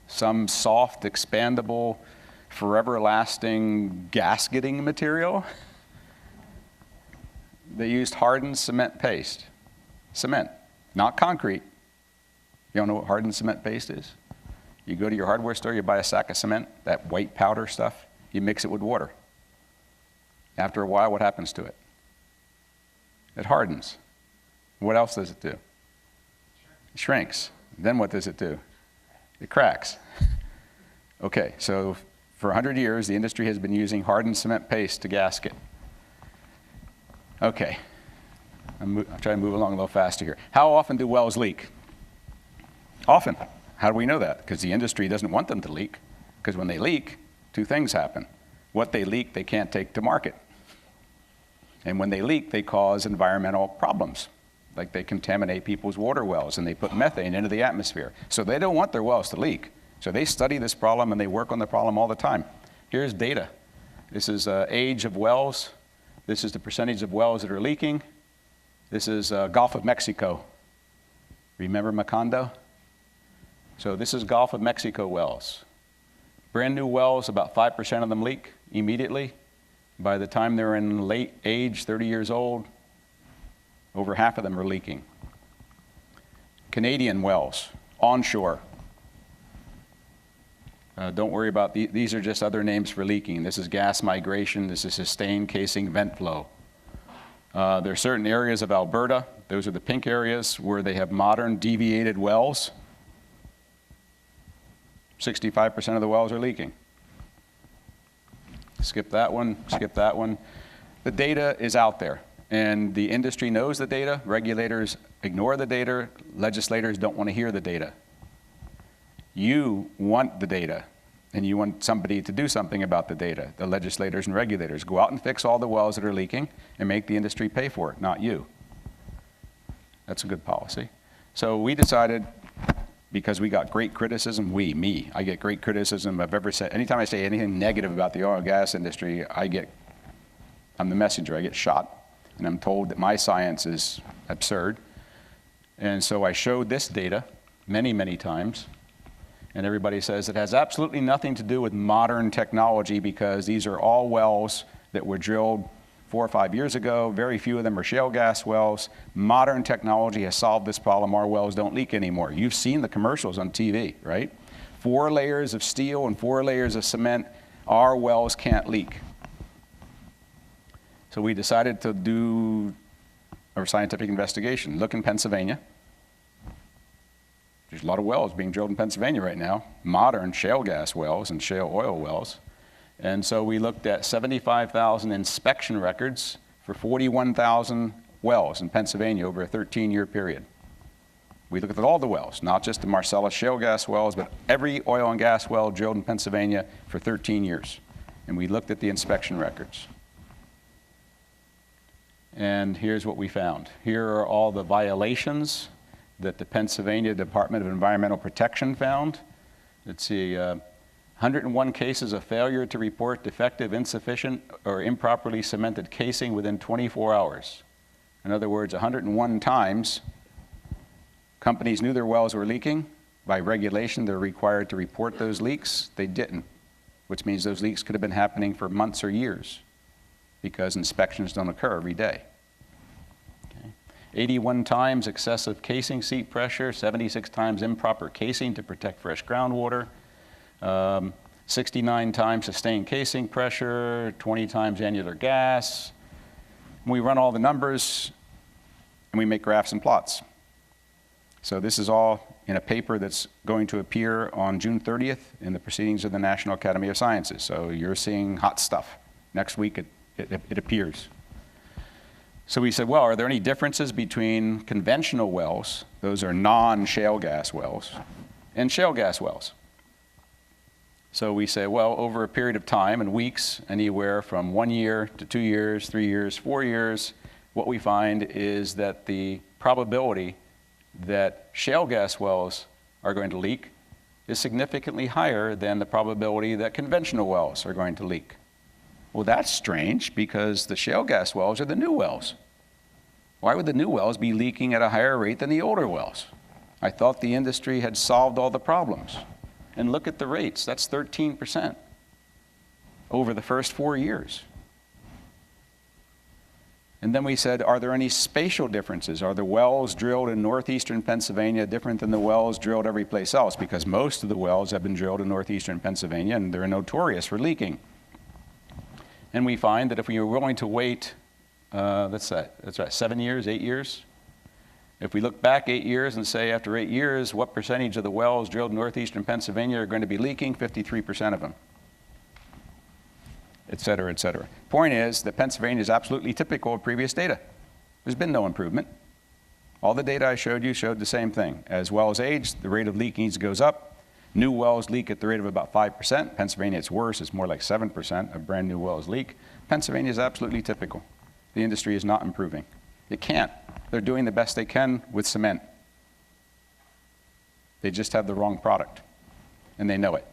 Some soft, expandable, forever-lasting gasketing material? They used hardened cement paste. Cement, not concrete. You don't know what hardened cement paste is? You go to your hardware store, you buy a sack of cement, that white powder stuff, you mix it with water. After a while, what happens to it? It hardens. What else does it do? It shrinks. Then what does it do? It cracks. Okay, so for 100 years, the industry has been using hardened cement paste to gasket. Okay, I'm trying to move along a little faster here. How often do wells leak? Often. How do we know that? Because the industry doesn't want them to leak. Because when they leak, two things happen. What they leak, they can't take to market. And when they leak, they cause environmental problems. Like they contaminate people's water wells and they put methane into the atmosphere. So they don't want their wells to leak. So they study this problem and they work on the problem all the time. Here's data. This is age of wells. This is the percentage of wells that are leaking. This is Gulf of Mexico. Remember Macondo? So this is Gulf of Mexico wells. Brand new wells, about 5% of them leak immediately. By the time they're in late age, 30 years old, over half of them are leaking. Canadian wells, onshore. Don't worry about these are just other names for leaking. This is gas migration. This is sustained casing vent flow. There are certain areas of Alberta, those are the pink areas, where they have modern deviated wells. 65% of the wells are leaking. Skip that one, skip that one. The data is out there, and the industry knows the data. Regulators ignore the data. Legislators don't want to hear the data. You want the data, and you want somebody to do something about the data. The legislators and regulators go out and fix all the wells that are leaking and make the industry pay for it, not you. That's a good policy. So we decided, because we got great criticism, I get great criticism. Anytime I say anything negative about the oil and gas industry, I'm the messenger, I get shot. And I'm told that my science is absurd. And so I showed this data many, many times. And everybody says it has absolutely nothing to do with modern technology, because these are all wells that were drilled 4 or 5 years ago. Very few of them are shale gas wells. Modern technology has solved this problem. Our wells don't leak anymore. You've seen the commercials on TV, right? 4 layers of steel and 4 layers of cement. Our wells can't leak. So we decided to do a scientific investigation. Look in Pennsylvania. There's a lot of wells being drilled in Pennsylvania right now, modern shale gas wells and shale oil wells. And so we looked at 75,000 inspection records for 41,000 wells in Pennsylvania over a 13-year period. We looked at all the wells, not just the Marcellus shale gas wells, but every oil and gas well drilled in Pennsylvania for 13 years. And we looked at the inspection records. And here's what we found. Here are all the violations that the Pennsylvania Department of Environmental Protection found. Let's see, 101 cases of failure to report defective, insufficient, or improperly cemented casing within 24 hours. In other words, 101 times companies knew their wells were leaking. By regulation, they're required to report those leaks. They didn't, which means those leaks could have been happening for months or years because inspections don't occur every day. Okay. 81 times excessive casing seat pressure, 76 times improper casing to protect fresh groundwater, 69 times sustained casing pressure, 20 times annular gas. We run all the numbers and we make graphs and plots. So this is all in a paper that's going to appear on June 30th in the Proceedings of the National Academy of Sciences. So you're seeing hot stuff. Next week it appears. So we said, well, are there any differences between conventional wells, those are non-shale gas wells, and shale gas wells? So we say, well, over a period of time and weeks, anywhere from 1 year to 2 years, 3 years, 4 years, what we find is that the probability that shale gas wells are going to leak is significantly higher than the probability that conventional wells are going to leak. Well, that's strange because the shale gas wells are the new wells. Why would the new wells be leaking at a higher rate than the older wells? I thought the industry had solved all the problems. And look at the rates, that's 13% over the first 4 years. And then we said, are there any spatial differences? Are the wells drilled in northeastern Pennsylvania different than the wells drilled every place else? Because most of the wells have been drilled in northeastern Pennsylvania and they're notorious for leaking. And we find that if we were willing to wait, that's right, 7 years, 8 years, if we look back 8 years and say after 8 years, what percentage of the wells drilled in northeastern Pennsylvania are going to be leaking? 53% of them, et cetera, et cetera. Point is that Pennsylvania is absolutely typical of previous data. There's been no improvement. All the data I showed you showed the same thing. As wells age, the rate of leakage goes up. New wells leak at the rate of about 5%. Pennsylvania, it's worse. It's more like 7% of brand new wells leak. Pennsylvania is absolutely typical. The industry is not improving. It can't. They're doing the best they can with cement. They just have the wrong product, and they know it.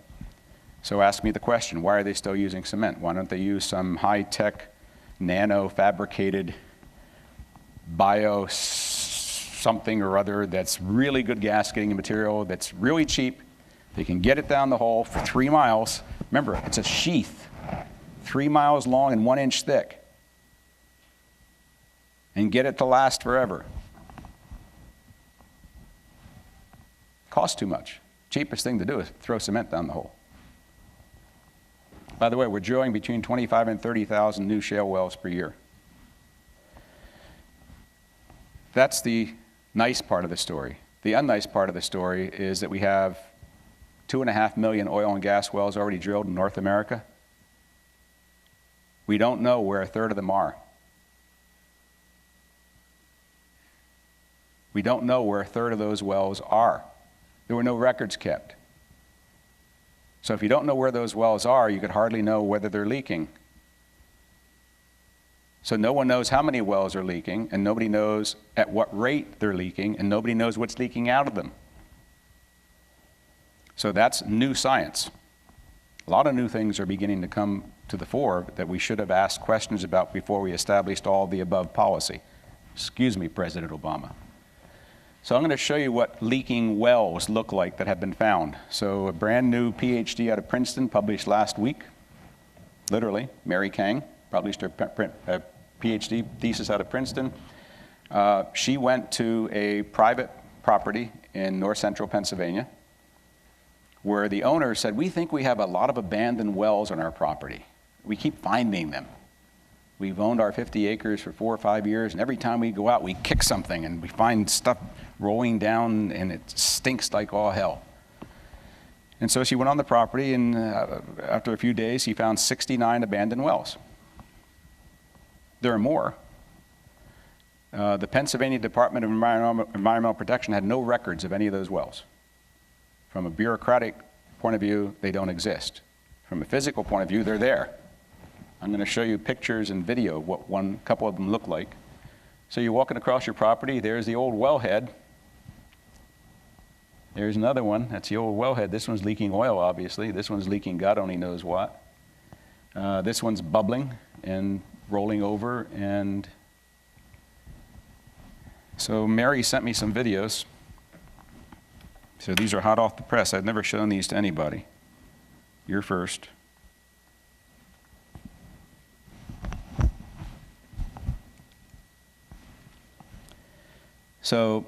So ask me the question, why are they still using cement? Why don't they use some high-tech, nano-fabricated bio something or other that's really good gasketing material, that's really cheap? They can get it down the hole for 3 miles. Remember, it's a sheath, 3 miles long and 1 inch thick, and get it to last forever. Costs too much. Cheapest thing to do is throw cement down the hole. By the way, we're drilling between 25 and 30,000 new shale wells per year. That's the nice part of the story. The unnice part of the story is that we have 2.5 million oil and gas wells already drilled in North America. We don't know where 1/3 of them are. We don't know where 1/3 of those wells are. There were no records kept. So if you don't know where those wells are, you could hardly know whether they're leaking. So no one knows how many wells are leaking, and nobody knows at what rate they're leaking, and nobody knows what's leaking out of them. So that's new science. A lot of new things are beginning to come to the fore that we should have asked questions about before we established all the above policy. Excuse me, President Obama. So I'm going to show you what leaking wells look like that have been found. So a brand new PhD out of Princeton published last week, literally, Mary Kang published her PhD thesis out of Princeton. She went to a private property in north central Pennsylvania where the owner said, we think we have a lot of abandoned wells on our property. We keep finding them. We've owned our 50 acres for 4 or 5 years, and every time we go out, we kick something, and we find stuff rolling down, and it stinks like all hell. And so she went on the property, and after a few days, she found 69 abandoned wells. There are more. The Pennsylvania Department of Environmental Protection had no records of any of those wells. From a bureaucratic point of view, they don't exist. From a physical point of view, they're there. I'm going to show you pictures and video of what a couple of them look like. So you're walking across your property, there's the old wellhead. There's another one, that's the old wellhead. This one's leaking oil, obviously. This one's leaking God only knows what. This one's bubbling and rolling over, and So Mary sent me some videos. So these are hot off the press. I've never shown these to anybody. You're first. So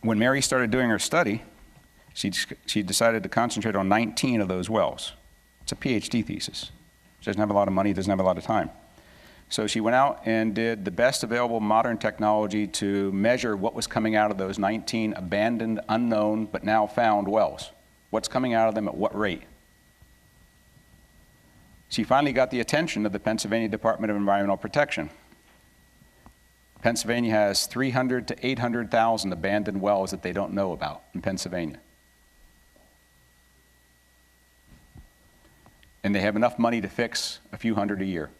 when Mary started doing her study, she decided to concentrate on 19 of those wells. It's a PhD thesis. She doesn't have a lot of money, doesn't have a lot of time. So she went out and did the best available modern technology to measure what was coming out of those 19 abandoned, unknown, but now found wells. What's coming out of them at what rate? She finally got the attention of the Pennsylvania Department of Environmental Protection. Pennsylvania has 300 to 800,000 abandoned wells that they don't know about in Pennsylvania. And they have enough money to fix a few hundred a year.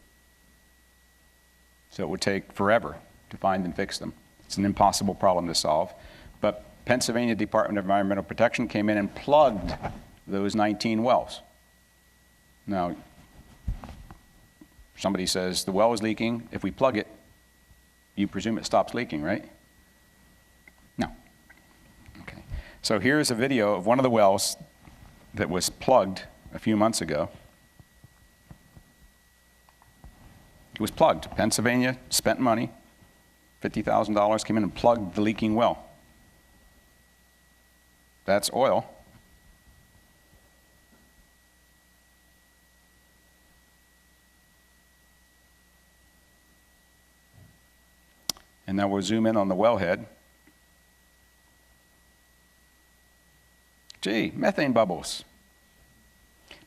So it would take forever to find and fix them. It's an impossible problem to solve. But Pennsylvania Department of Environmental Protection came in and plugged those 19 wells. Now, somebody says the well is leaking. If we plug it, you presume it stops leaking, right? No. Okay. So here's a video of one of the wells that was plugged a few months ago. It was plugged. Pennsylvania spent money, $50,000, came in and plugged the leaking well. That's oil. And now we'll zoom in on the wellhead. Gee, methane bubbles.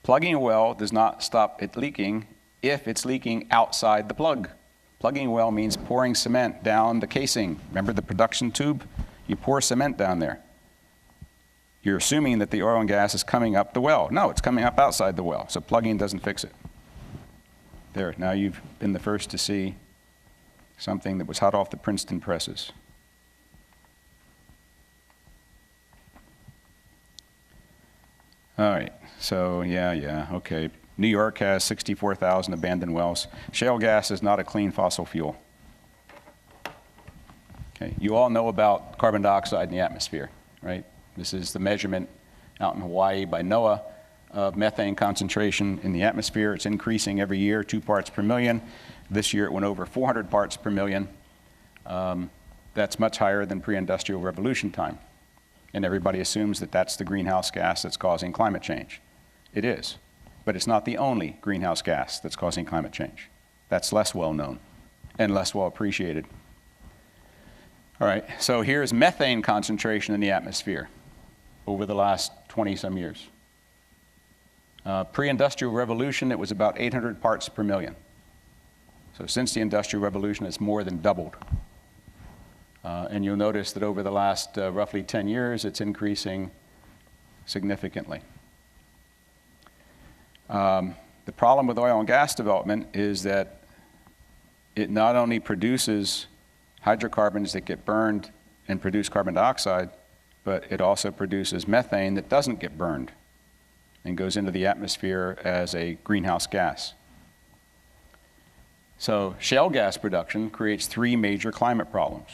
Plugging a well does not stop it leaking if it's leaking outside the plug. Plugging a well means pouring cement down the casing. Remember the production tube? You pour cement down there. You're assuming that the oil and gas is coming up the well. No, it's coming up outside the well, so plugging doesn't fix it. There, now you've been the first to see something that was hot off the Princeton presses. All right, so yeah, okay. New York has 64,000 abandoned wells. Shale gas is not a clean fossil fuel. Okay, you all know about carbon dioxide in the atmosphere, right? This is the measurement out in Hawaii by NOAA of methane concentration in the atmosphere. It's increasing every year, 2 parts per million. This year it went over 400 parts per million. That's much higher than pre-industrial revolution time. And everybody assumes that that's the greenhouse gas that's causing climate change. It is, but it's not the only greenhouse gas that's causing climate change. That's less well known and less well appreciated. All right, so here's methane concentration in the atmosphere over the last 20-some years. Pre-industrial revolution, it was about 800 parts per million. So since the Industrial Revolution, it's more than doubled. And you'll notice that over the last roughly 10 years, it's increasing significantly. The problem with oil and gas development is that it not only produces hydrocarbons that get burned and produce carbon dioxide, but it also produces methane that doesn't get burned and goes into the atmosphere as a greenhouse gas. So shale gas production creates 3 major climate problems.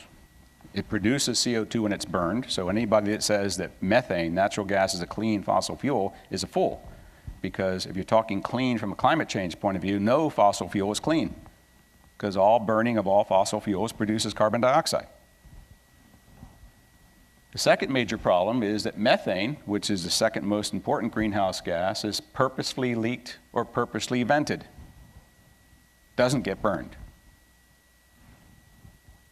It produces CO2 when it's burned, so anybody that says that methane, natural gas, is a clean fossil fuel is a fool. Because if you're talking clean from a climate change point of view, no fossil fuel is clean. Because all burning of all fossil fuels produces carbon dioxide. The second major problem is that methane, which is the second most important greenhouse gas, is purposefully leaked or purposely vented. Doesn't get burned.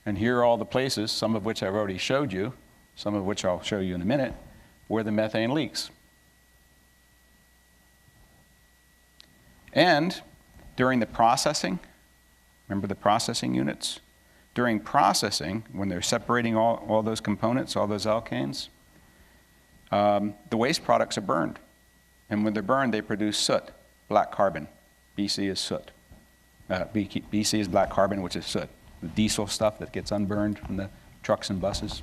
And here are all the places, some of which I've already showed you, some of which I'll show you in a minute, where the methane leaks. And during the processing, remember the processing units? During processing, when they're separating all those components, all those alkanes, the waste products are burned. And when they're burned, they produce soot, black carbon. BC is soot. BC is black carbon, which is soot. The diesel stuff that gets unburned from the trucks and buses.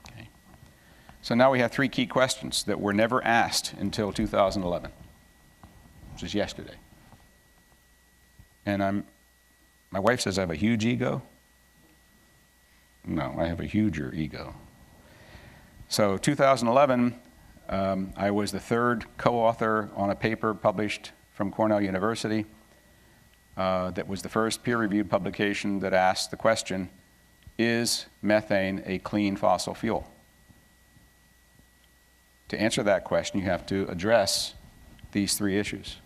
Okay. So now we have 3 key questions that were never asked until 2011, which is yesterday. And my wife says I have a huge ego. No, I have a huger ego. So 2011, I was the third co-author on a paper published from Cornell University that was the first peer-reviewed publication that asked the question, is methane a clean fossil fuel? To answer that question, you have to address these three issues.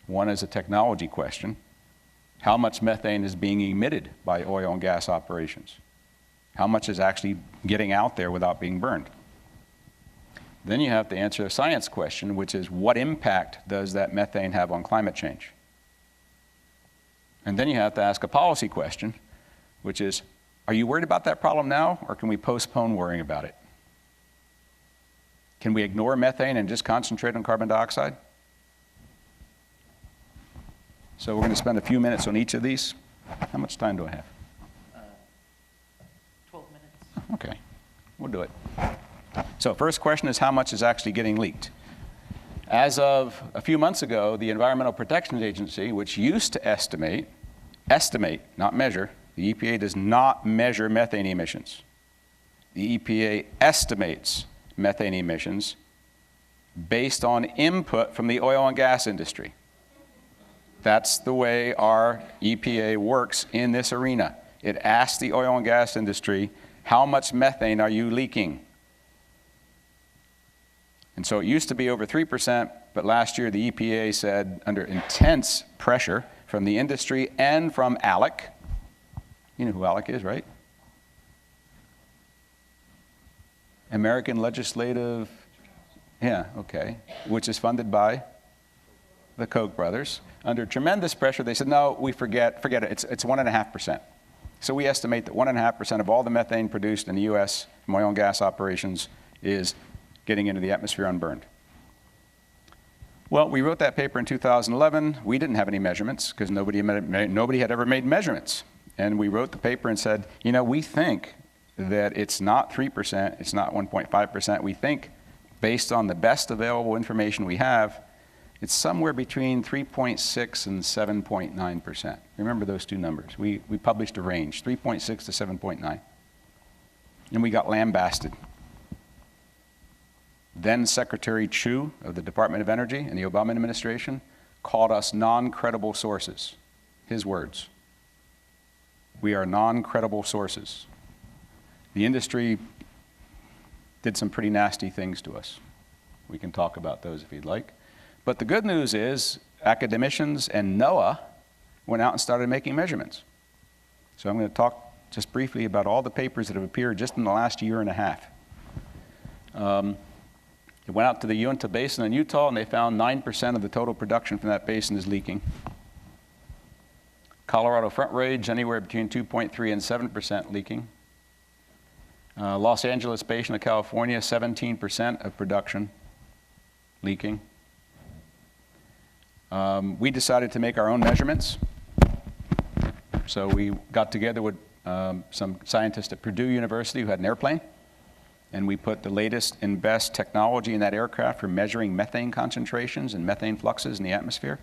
One is a technology question. How much methane is being emitted by oil and gas operations? How much is actually getting out there without being burned? Then you have to answer a science question, which is what impact does that methane have on climate change? And then you have to ask a policy question, which is, are you worried about that problem now, or can we postpone worrying about it? Can we ignore methane and just concentrate on carbon dioxide? So we're going to spend a few minutes on each of these. How much time do I have?
12 minutes.
Okay, we'll do it. So first question is how much is actually getting leaked? As of a few months ago, the Environmental Protection Agency, which used to estimate, not measure, the EPA does not measure methane emissions. The EPA estimates methane emissions based on input from the oil and gas industry. That's the way our EPA works in this arena. It asks the oil and gas industry, how much methane are you leaking? And so it used to be over 3%, but last year the EPA said, under intense pressure from the industry and from ALEC, you know who ALEC is, right? American Legislative, yeah, okay, which is funded by the Koch brothers. Under tremendous pressure, they said, no, we forget it, it's 1.5%. So we estimate that 1.5% of all the methane produced in the US from oil and gas operations is getting into the atmosphere unburned. Well, we wrote that paper in 2011. We didn't have any measurements because nobody had ever made measurements. And we wrote the paper and said, you know, we think that it's not 3%, it's not 1.5%. We think, based on the best available information we have, it's somewhere between 3.6 and 7.9%. Remember those two numbers. We published a range, 3.6 to 7.9. And we got lambasted. Then Secretary Chu of the Department of Energy in the Obama administration called us non-credible sources. His words. We are non-credible sources. The industry did some pretty nasty things to us. We can talk about those if you'd like. But the good news is academicians and NOAA went out and started making measurements. So I'm going to talk just briefly about all the papers that have appeared just in the last year and a half. They went out to the Uinta Basin in Utah, and they found 9% of the total production from that basin is leaking. Colorado Front Range, anywhere between 2.3 and 7% leaking. Los Angeles Basin of California, 17% of production leaking. We decided to make our own measurements. So we got together with some scientists at Purdue University who had an airplane, and we put the latest and best technology in that aircraft for measuring methane concentrations and methane fluxes in the atmosphere,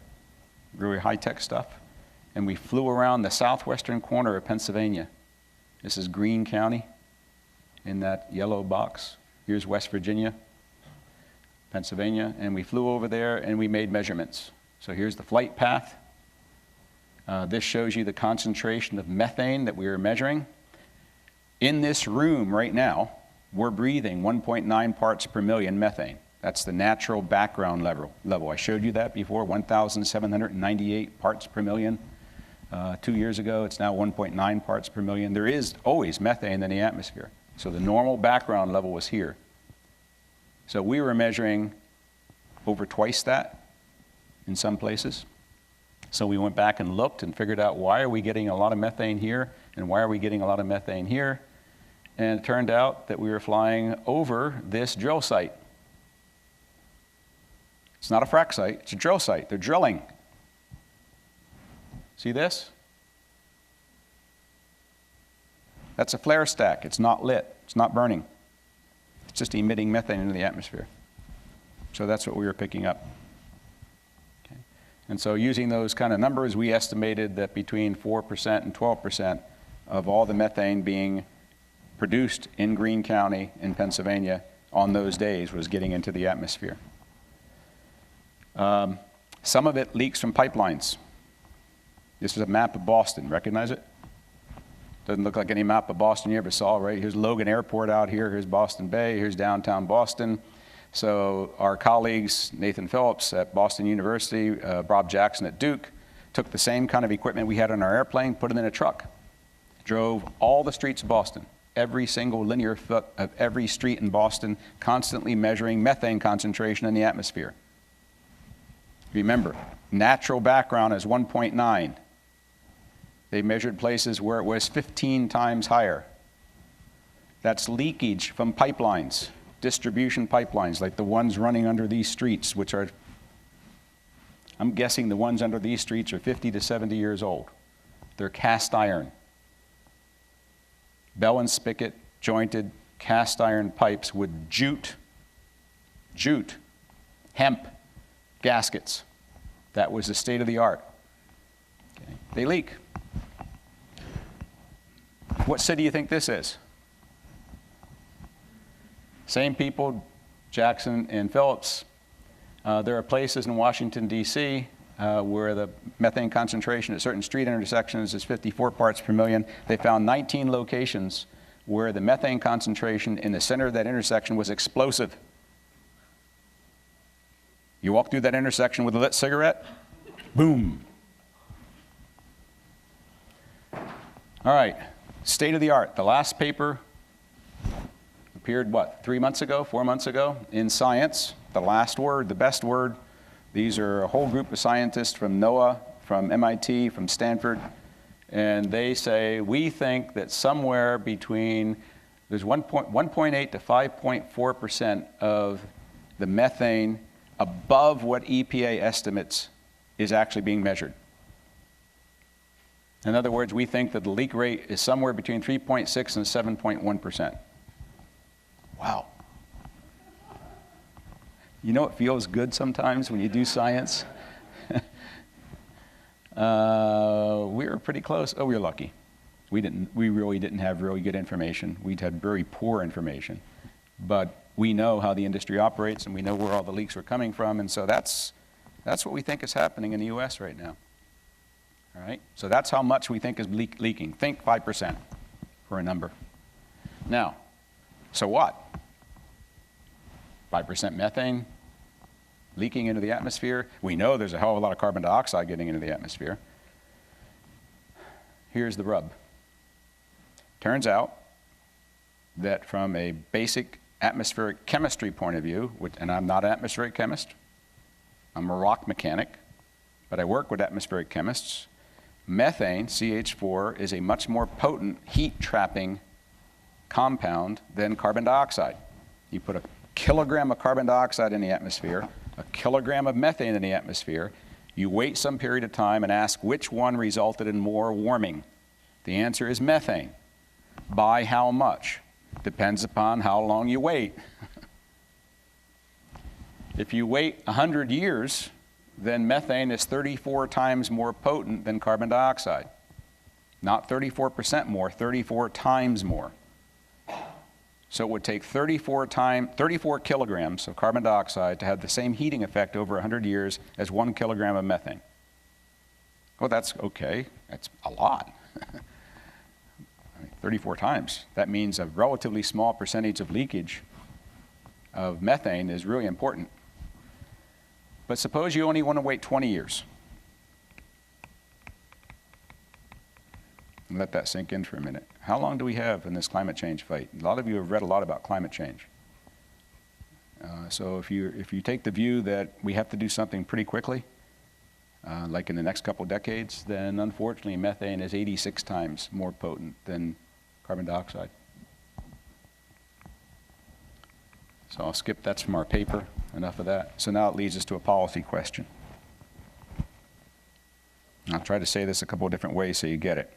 really high-tech stuff. And we flew around the southwestern corner of Pennsylvania. This is Greene County in that yellow box. Here's West Virginia, Pennsylvania, and we flew over there and we made measurements. So here's the flight path. This shows you the concentration of methane that we were measuring. In this room right now, we're breathing 1.9 parts per million methane. That's the natural background level. I showed you that before, 1,798 parts per million. 2 years ago, it's now 1.9 parts per million. There is always methane in the atmosphere. So the normal background level was here. So we were measuring over twice that in some places. So we went back and looked and figured out why are we getting a lot of methane here and why are we getting a lot of methane here. And it turned out that we were flying over this drill site. It's not a frac site, it's a drill site. They're drilling. See this? That's a flare stack. It's not lit. It's not burning. It's just emitting methane into the atmosphere. So that's what we were picking up. Okay. And so using those kind of numbers, we estimated that between 4% and 12% of all the methane being produced in Greene County in Pennsylvania on those days was getting into the atmosphere. Some of it leaks from pipelines. This is a map of Boston. Recognize it? Doesn't look like any map of Boston you ever saw, right? Here's Logan Airport out here. Here's Boston Bay. Here's downtown Boston. So our colleagues, Nathan Phillips at Boston University, Bob Jackson at Duke, took the same kind of equipment we had on our airplane, put it in a truck, drove all the streets of Boston, every single linear foot of every street in Boston, constantly measuring methane concentration in the atmosphere. Remember, natural background is 1.9. They measured places where it was 15 times higher. That's leakage from pipelines, distribution pipelines, like the ones running under these streets, which are, I'm guessing the ones under these streets are 50 to 70 years old. They're cast iron. Bell and spigot, jointed, cast iron pipes with jute, hemp gaskets. That was the state of the art. Okay. They leak. What city do you think this is? Same people, Jackson and Phillips. There are places in Washington, D.C. Where the methane concentration at certain street intersections is 54 parts per million. They found 19 locations where the methane concentration in the center of that intersection was explosive. You walk through that intersection with a lit cigarette, boom. All right, state of the art. The last paper appeared, what, 3 months ago, 4 months ago, in Science. The last word, the best word. These are a whole group of scientists from NOAA, from MIT, from Stanford, and they say, we think that somewhere between, there's 1.8 to 5.4% of the methane above what EPA estimates is actually being measured. In other words, we think that the leak rate is somewhere between 3.6 and 7.1%. Wow. You know, it feels good sometimes when you do science. We were pretty close. Oh, we were lucky. We really didn't have really good information. We'd had very poor information. But we know how the industry operates, and we know where all the leaks were coming from, and so that's what we think is happening in the U.S. right now. All right? So that's how much we think is leaking. Think 5% for a number. Now, so what? 5% methane leaking into the atmosphere. We know there's a hell of a lot of carbon dioxide getting into the atmosphere. Here's the rub. Turns out that from a basic atmospheric chemistry point of view, and I'm not an atmospheric chemist, I'm a rock mechanic, but I work with atmospheric chemists. Methane, CH4, is a much more potent heat-trapping compound than carbon dioxide. You put a kilogram of carbon dioxide in the atmosphere, a kilogram of methane in the atmosphere, you wait some period of time and ask which one resulted in more warming. The answer is methane. By how much? Depends upon how long you wait. If you wait 100 years, then methane is 34 times more potent than carbon dioxide. Not 34% more, 34 times more. So it would take 34 kilograms of carbon dioxide to have the same heating effect over 100 years as 1 kilogram of methane. Well, that's okay. That's a lot. 34 times. That means a relatively small percentage of leakage of methane is really important. But suppose you only want to wait 20 years. And let that sink in for a minute. How long do we have in this climate change fight? A lot of you have read a lot about climate change. So if you take the view that we have to do something pretty quickly, like in the next couple of decades, then unfortunately methane is 86 times more potent than carbon dioxide. So I'll skip, that's from our paper, enough of that. So now it leads us to a policy question. I'll try to say this a couple of different ways so you get it.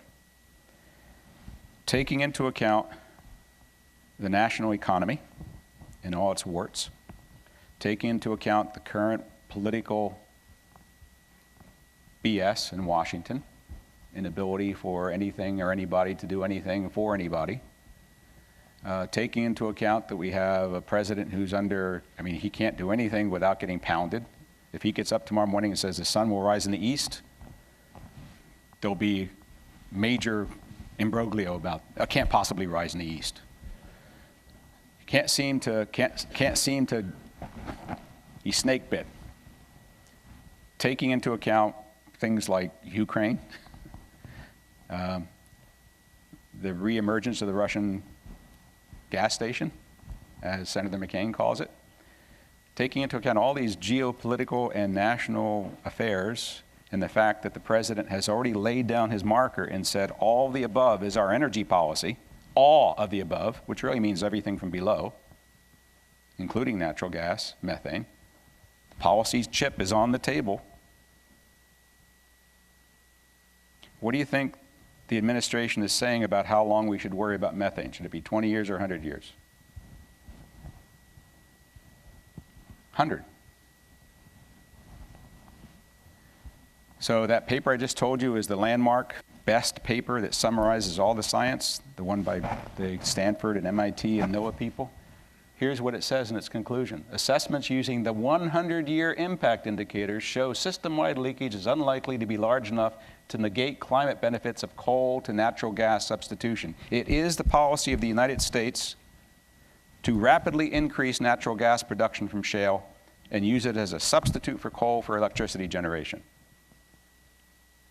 Taking into account the national economy and all its warts, taking into account the current political BS in Washington, inability for anything or anybody to do anything for anybody, taking into account that we have a president who's under, I mean, he can't do anything without getting pounded. If he gets up tomorrow morning and says the sun will rise in the east, there'll be major imbroglio about, can't possibly rise in the east. Can't seem to, he's snake bit. Taking into account things like Ukraine, the reemergence of the Russian gas station, as Senator McCain calls it, taking into account all these geopolitical and national affairs and the fact that the president has already laid down his marker and said all the above is our energy policy, all of the above, which really means everything from below, including natural gas, methane. The policy chip is on the table. What do you think the administration is saying about how long we should worry about methane? Should it be 20 years or 100 years? 100. So that paper I just told you is the landmark best paper that summarizes all the science, the one by the Stanford and MIT and NOAA people. Here's what it says in its conclusion. Assessments using the 100-year impact indicators show system-wide leakage is unlikely to be large enough to negate climate benefits of coal to natural gas substitution. It is the policy of the United States to rapidly increase natural gas production from shale and use it as a substitute for coal for electricity generation.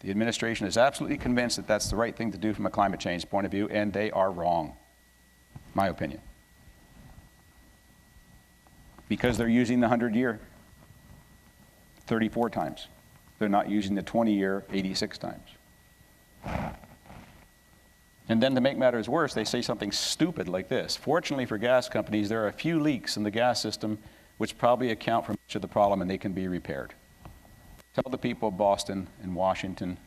The administration is absolutely convinced that that's the right thing to do from a climate change point of view, and they are wrong, my opinion. Because they're using the 100-year 34 times. They're not using the 20-year 86 times. And then to make matters worse, they say something stupid like this. Fortunately for gas companies, there are a few leaks in the gas system which probably account for much of the problem, and they can be repaired. Tell the people of Boston and Washington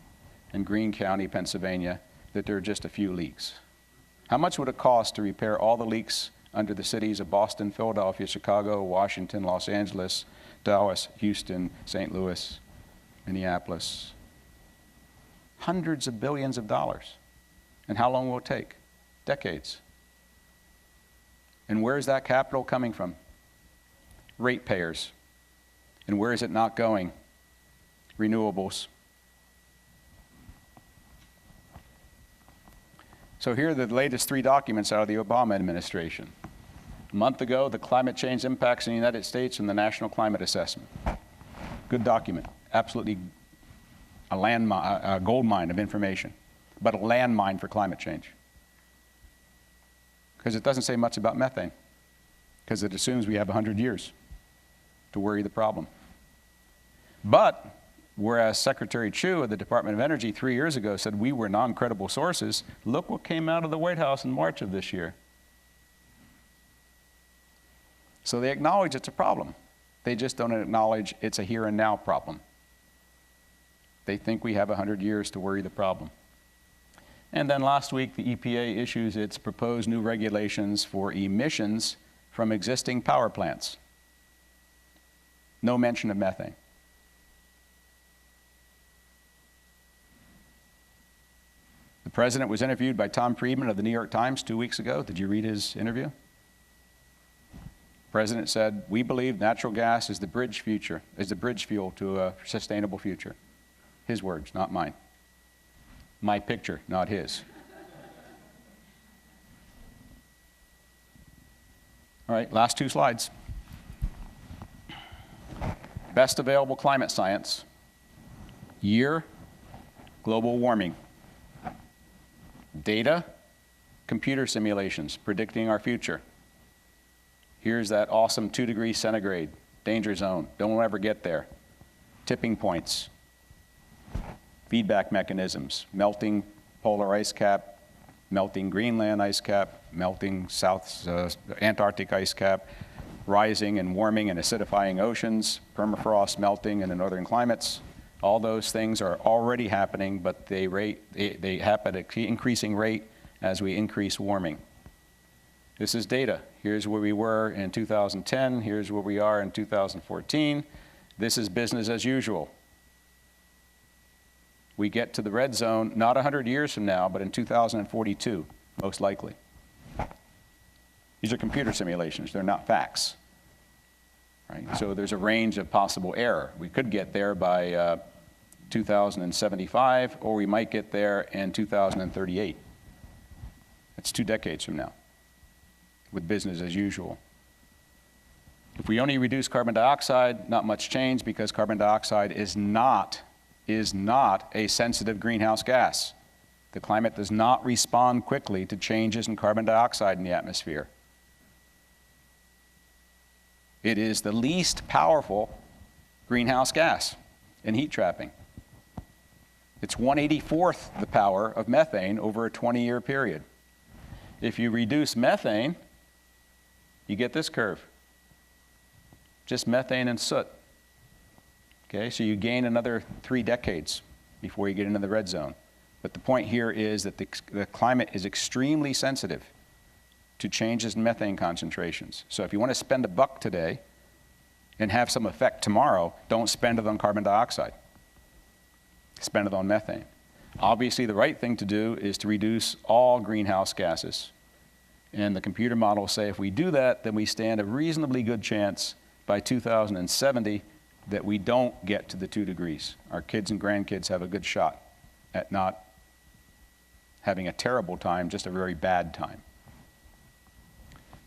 and Greene County, Pennsylvania, that there are just a few leaks. How much would it cost to repair all the leaks under the cities of Boston, Philadelphia, Chicago, Washington, Los Angeles, Dallas, Houston, St. Louis, Minneapolis? Hundreds of billions of dollars. And how long will it take? Decades. And where is that capital coming from? Ratepayers. And where is it not going? Renewables. So here are the latest 3 documents out of the Obama administration. A month ago, the climate change impacts in the United States and the National Climate Assessment. Good document. Absolutely a gold mine of information, but a landmine for climate change. Because it doesn't say much about methane, because it assumes we have 100 years to worry the problem. But whereas Secretary Chu of the Department of Energy 3 years ago said we were non-credible sources, look what came out of the White House in March of this year. So they acknowledge it's a problem. They just don't acknowledge it's a here and now problem. They think we have 100 years to worry the problem. And then last week, the EPA issues its proposed new regulations for emissions from existing power plants. No mention of methane. The president was interviewed by Tom Friedman of the New York Times 2 weeks ago. Did you read his interview? The president said, "We believe natural gas is the bridge fuel to a sustainable future." His words, not mine. My picture, not his. All right, last 2 slides. Best available climate science. Year, global warming. Data, computer simulations predicting our future. Here's that awesome 2 degrees centigrade, danger zone, don't ever get there. Tipping points, feedback mechanisms, melting polar ice cap, melting Greenland ice cap, melting South Antarctic ice cap, rising and warming and acidifying oceans, permafrost melting in the northern climates. All those things are already happening, but they happen at an increasing rate as we increase warming. This is data. Here's where we were in 2010. Here's where we are in 2014. This is business as usual. We get to the red zone, not 100 years from now, but in 2042, most likely. These are computer simulations. They're not facts. Right? So there's a range of possible error. We could get there by 2075, or we might get there in 2038. That's 2 decades from now, with business as usual. If we only reduce carbon dioxide, not much change, because carbon dioxide is not a sensitive greenhouse gas. The climate does not respond quickly to changes in carbon dioxide in the atmosphere. It is the least powerful greenhouse gas in heat trapping. It's 1/84th the power of methane over a 20-year period. If you reduce methane, you get this curve. Just methane and soot. Okay, so you gain another 3 decades before you get into the red zone. But the point here is that the climate is extremely sensitive to changes in methane concentrations. So if you want to spend $1 today and have some effect tomorrow, don't spend it on carbon dioxide. Spend it on methane. Obviously, the right thing to do is to reduce all greenhouse gases. And the computer models say if we do that, then we stand a reasonably good chance by 2070 that we don't get to the 2 degrees. Our kids and grandkids have a good shot at not having a terrible time, just a very bad time.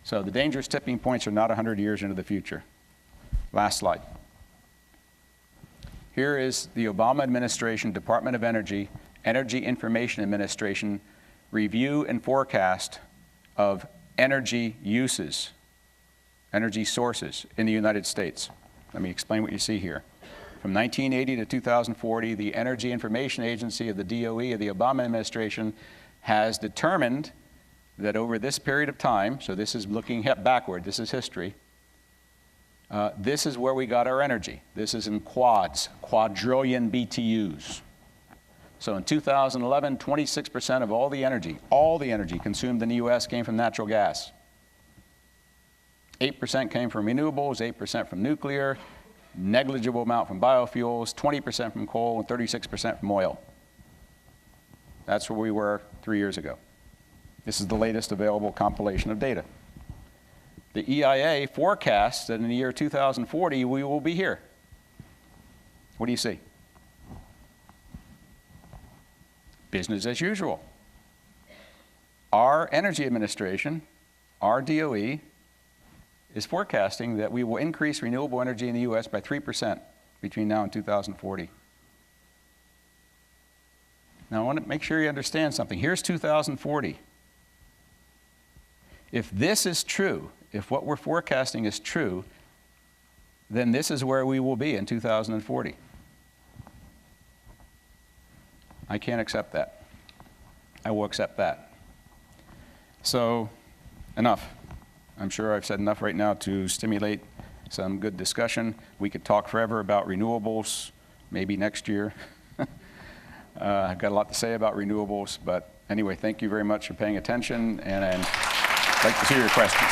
So the dangerous tipping points are not 100 years into the future. Last slide. Here is the Obama administration, Department of Energy, Energy Information Administration review and forecast of energy uses, energy sources in the United States. Let me explain what you see here. From 1980 to 2040, the Energy Information Agency of the DOE of the Obama administration has determined that over this period of time, so this is looking backward, this is history, this is where we got our energy. This is in quadrillion BTUs. So in 2011, 26% of all the energy consumed in the US came from natural gas. 8% came from renewables, 8% from nuclear, negligible amount from biofuels, 20% from coal, and 36% from oil. That's where we were 3 years ago. This is the latest available compilation of data. The EIA forecasts that in the year 2040, we will be here. What do you see? Business as usual. Our energy administration, our DOE, is forecasting that we will increase renewable energy in the US by 3% between now and 2040. Now I want to make sure you understand something. Here's 2040. If this is true, if what we're forecasting is true, then this is where we will be in 2040. I can't accept that. I will accept that. So, enough. I'm sure I've said enough right now to stimulate some good discussion. We could talk forever about renewables, maybe next year. I've got a lot to say about renewables, but anyway, thank you very much for paying attention, and I'd like to hear your questions.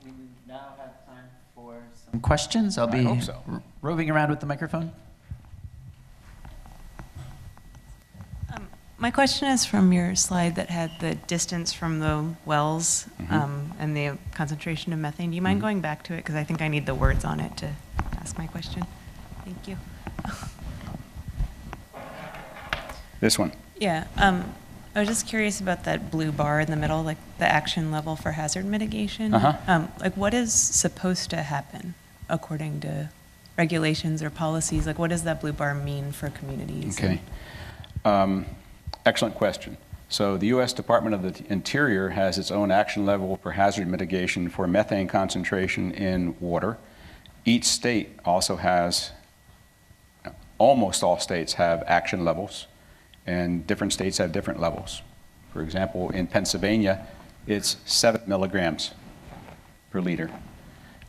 We now have time for some questions. I'll be roving around with the microphone.
My question is from your slide that had the distance from the wells and the concentration of methane. Do you mind going back to it? Because I think I need the words on it to ask my question. Thank you.
This one.
Yeah. I was just curious about that blue bar in the middle, like the action level for hazard mitigation. Like what is supposed to happen according to regulations or policies? Like what does that blue bar mean for communities?
Okay. Excellent question. So the U.S. Department of the Interior has its own action level for hazard mitigation for methane concentration in water. Each state also has, almost all states have action levels, and different states have different levels. For example, in Pennsylvania, it's 7 milligrams per liter.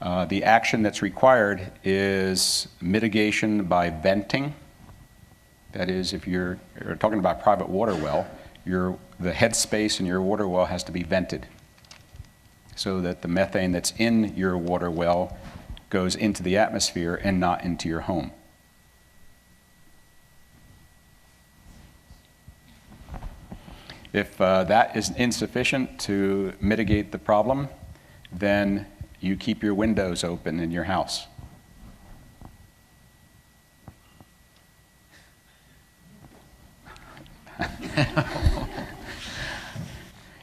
The action that's required is mitigation by venting. That is, if you're talking about a private water well, the head space in your water well has to be vented so that the methane that's in your water well goes into the atmosphere and not into your home. If that is insufficient to mitigate the problem, then you keep your windows open in your house.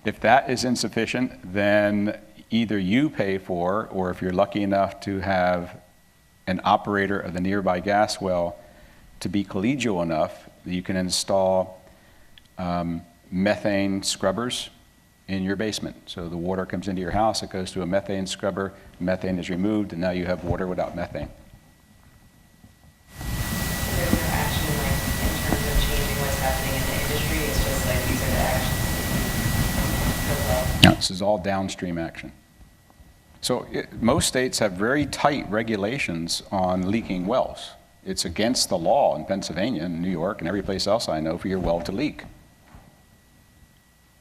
If that is insufficient, then either you pay for, or if you're lucky enough to have an operator of the nearby gas well to be collegial enough, that you can install methane scrubbers in your basement. So the water comes into your house, it goes to a methane scrubber, methane is removed, and now you have water without methane.
There's no action like in terms of changing what's happening in the industry. It's just like these are the actions.
No, this is all downstream action. So most states have very tight regulations on leaking wells. It's against the law in Pennsylvania and New York and every place else I know for your well to leak.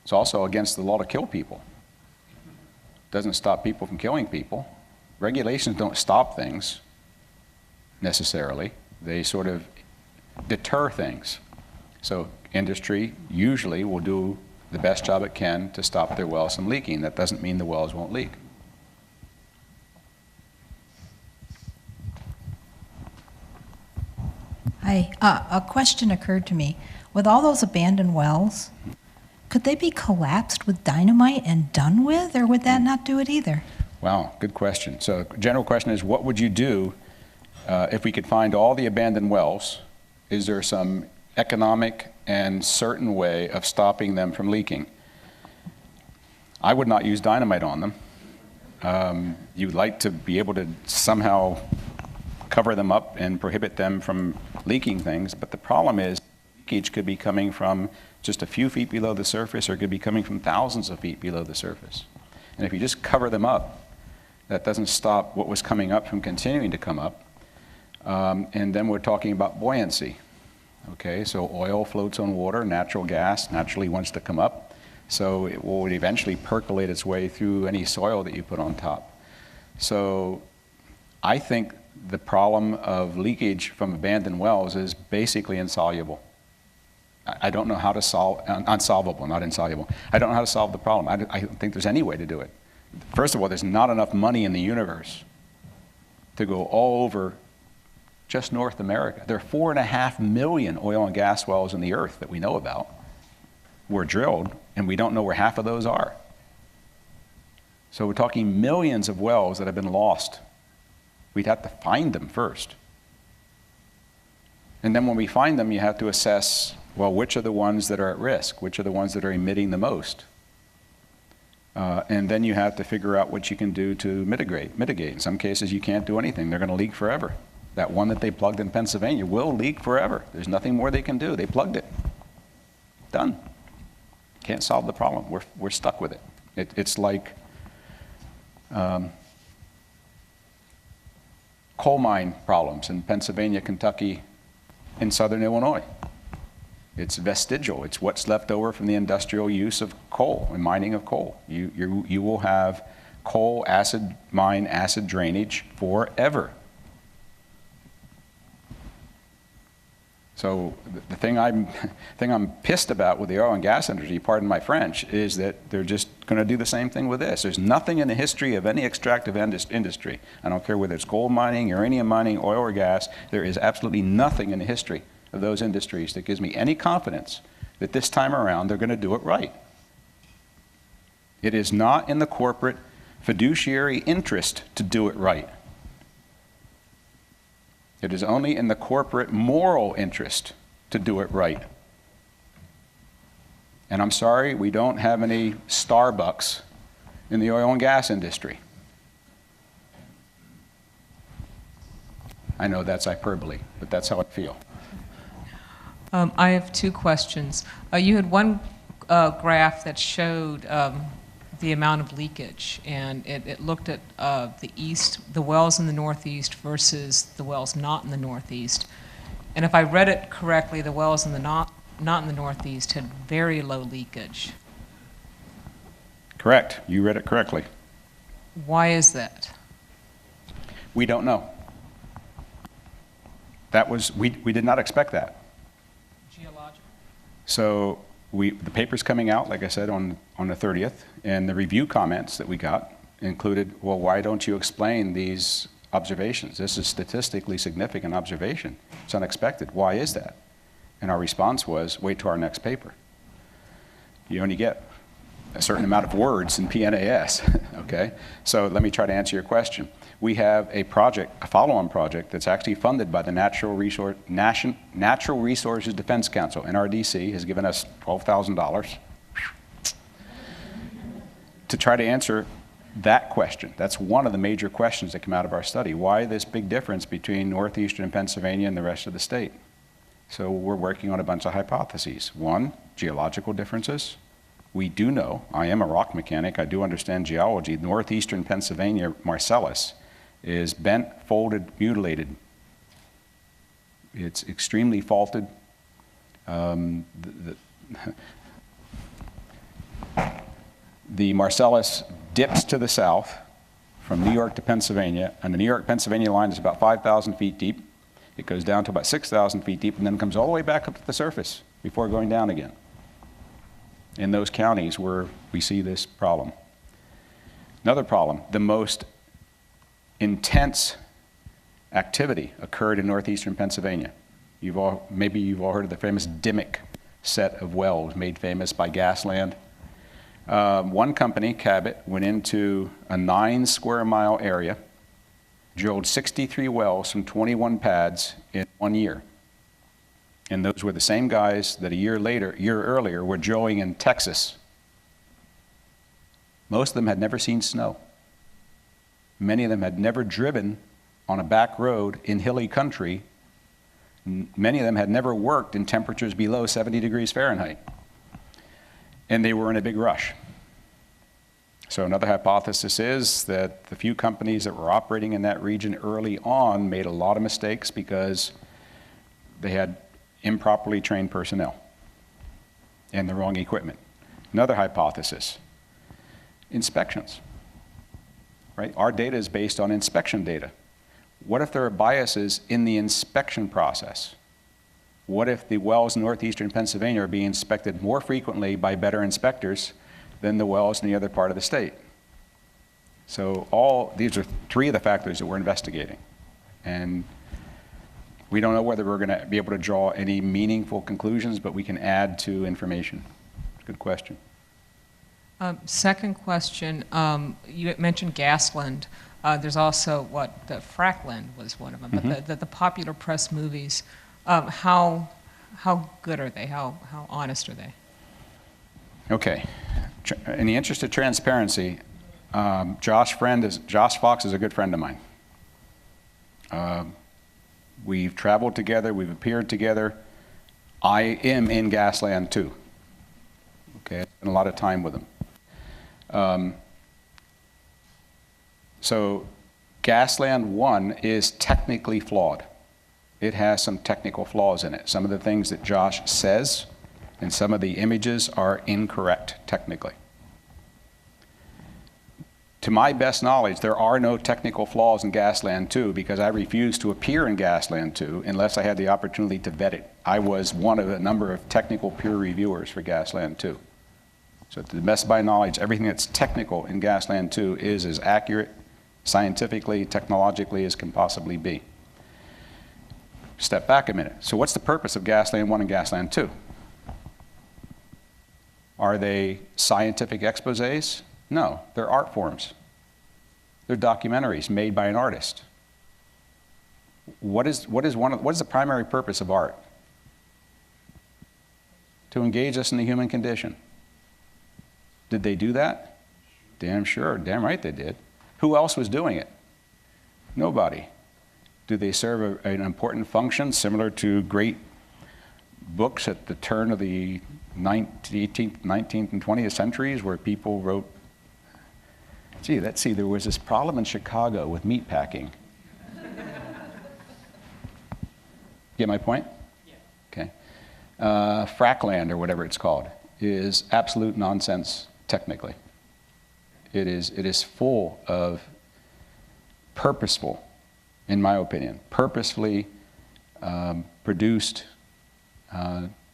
It's also against the law to kill people. It doesn't stop people from killing people. Regulations don't stop things necessarily. They sort of deter things. So industry usually will do the best job it can to stop their wells from leaking. That doesn't mean the wells won't leak.
Hi, a question occurred to me. With all those abandoned wells, could they be collapsed with dynamite and done with, or would that not do it either?
Wow, good question. So general question is, what would you do if we could find all the abandoned wells? Is there some economic and certain way of stopping them from leaking? I would not use dynamite on them. You'd like to be able to somehow cover them up and prohibit them from leaking things, but the problem is leakage could be coming from just a few feet below the surface, or it could be coming from thousands of feet below the surface. And if you just cover them up, that doesn't stop what was coming up from continuing to come up. And then we're talking about buoyancy. Okay, so oil floats on water, natural gas naturally wants to come up, so it will eventually percolate its way through any soil that you put on top. So I think the problem of leakage from abandoned wells is basically insoluble. I don't know how to solve, unsolvable, not insoluble. I don't know how to solve the problem. I don't think there's any way to do it. First of all, there's not enough money in the universe to go all over just North America. There are 4.5 million oil and gas wells in the earth that we know about. Were drilled, and we don't know where half of those are. So we're talking millions of wells that have been lost. We'd have to find them first. And then when we find them, you have to assess, well, which are the ones that are at risk? Which are the ones that are emitting the most? And then you have to figure out what you can do to mitigate. In some cases, you can't do anything. They're going to leak forever. That one that they plugged in Pennsylvania will leak forever. There's nothing more they can do. They plugged it. Done. Can't solve the problem. We're stuck with it. It's like coal mine problems in Pennsylvania, Kentucky, in southern Illinois. It's vestigial. It's what's left over from the industrial use of coal and mining of coal. You will have coal acid mine acid drainage forever. So the thing I'm pissed about with the oil and gas industry, pardon my French, is that they're just going to do the same thing with this. There's nothing in the history of any extractive industry. I don't care whether it's gold mining, uranium mining, oil or gas. There is absolutely nothing in the history of those industries that gives me any confidence that this time around they're going to do it right. It is not in the corporate fiduciary interest to do it right. It is only in the corporate moral interest to do it right. And I'm sorry, we don't have any Starbucks in the oil and gas industry. I know that's hyperbole, but that's how I feel.
I have two questions. You had one graph that showed the amount of leakage, and it looked at the wells in the Northeast versus the wells not in the Northeast. And if I read it correctly, the wells in the not in the Northeast had very low leakage.
Correct. You read it correctly.
Why is that?
We don't know. We did not expect that.
Geological?
So The paper's coming out, like I said, on the 30th, and the review comments that we got included, well, why don't you explain these observations? This is statistically significant observation. It's unexpected. Why is that? And our response was, wait till our next paper. You only get a certain amount of words in PNAS, okay? So let me try to answer your question. We have a project, a follow-on project, that's actually funded by the Natural Resources Defense Council. NRDC has given us $12,000 to try to answer that question. That's one of the major questions that come out of our study. Why this big difference between northeastern Pennsylvania and the rest of the state? So we're working on a bunch of hypotheses. One, geological differences. We do know, I am a rock mechanic, I do understand geology. Northeastern Pennsylvania Marcellus is bent, folded, mutilated. It's extremely faulted. The Marcellus dips to the south from New York to Pennsylvania, and the New York-Pennsylvania line is about 5,000 feet deep. It goes down to about 6,000 feet deep and then comes all the way back up to the surface before going down again. In those counties where we see this problem. Another problem, the most intense activity occurred in northeastern Pennsylvania. Maybe you've all heard of the famous Dimmick set of wells made famous by Gasland. One company, Cabot, went into a 9 square mile area, drilled 63 wells from 21 pads in 1 year. And those were the same guys that a year earlier were drilling in Texas. Most of them had never seen snow. Many of them had never driven on a back road in hilly country. Many of them had never worked in temperatures below 70 degrees Fahrenheit. And they were in a big rush. So another hypothesis is that the few companies that were operating in that region early on made a lot of mistakes because they had improperly trained personnel and the wrong equipment. Another hypothesis, inspections. Right? Our data is based on inspection data. What if there are biases in the inspection process? What if the wells in northeastern Pennsylvania are being inspected more frequently by better inspectors than the wells in the other part of the state? So these are 3 of the factors that we're investigating. And we don't know whether we're going to be able to draw any meaningful conclusions, but we can add to information. Good question.
Second question, you mentioned Gasland. There's also the Frackland was one of them, but the popular press movies, how good are they? How honest are they? Okay.
In the interest of transparency, Josh Fox is a good friend of mine. We've traveled together, we've appeared together. I am in Gasland too. Okay, I spent a lot of time with him. So Gasland 1 is technically flawed. It has some technical flaws in it. Some of the things that Josh says and some of the images are incorrect technically. To my best knowledge, there are no technical flaws in Gasland 2 because I refused to appear in Gasland 2 unless I had the opportunity to vet it. I was one of a number of technical peer reviewers for Gasland 2. So to the best of my knowledge, everything that's technical in Gasland 2 is as accurate scientifically, technologically as can possibly be. Step back a minute. So what's the purpose of Gasland 1 and Gasland 2? Are they scientific exposés? No, they're art forms. They're documentaries made by an artist. What is the primary purpose of art? To engage us in the human condition. Did they do that? Damn sure, damn right they did. Who else was doing it? Nobody. Do they serve an important function similar to great books at the turn of the 19th and 20th centuries where people wrote, let's see, there was this problem in Chicago with meat packing. Get my point? Yeah. Okay. Frackland, or whatever it's called, is absolute nonsense technically. It is full of purposeful, in my opinion, purposefully produced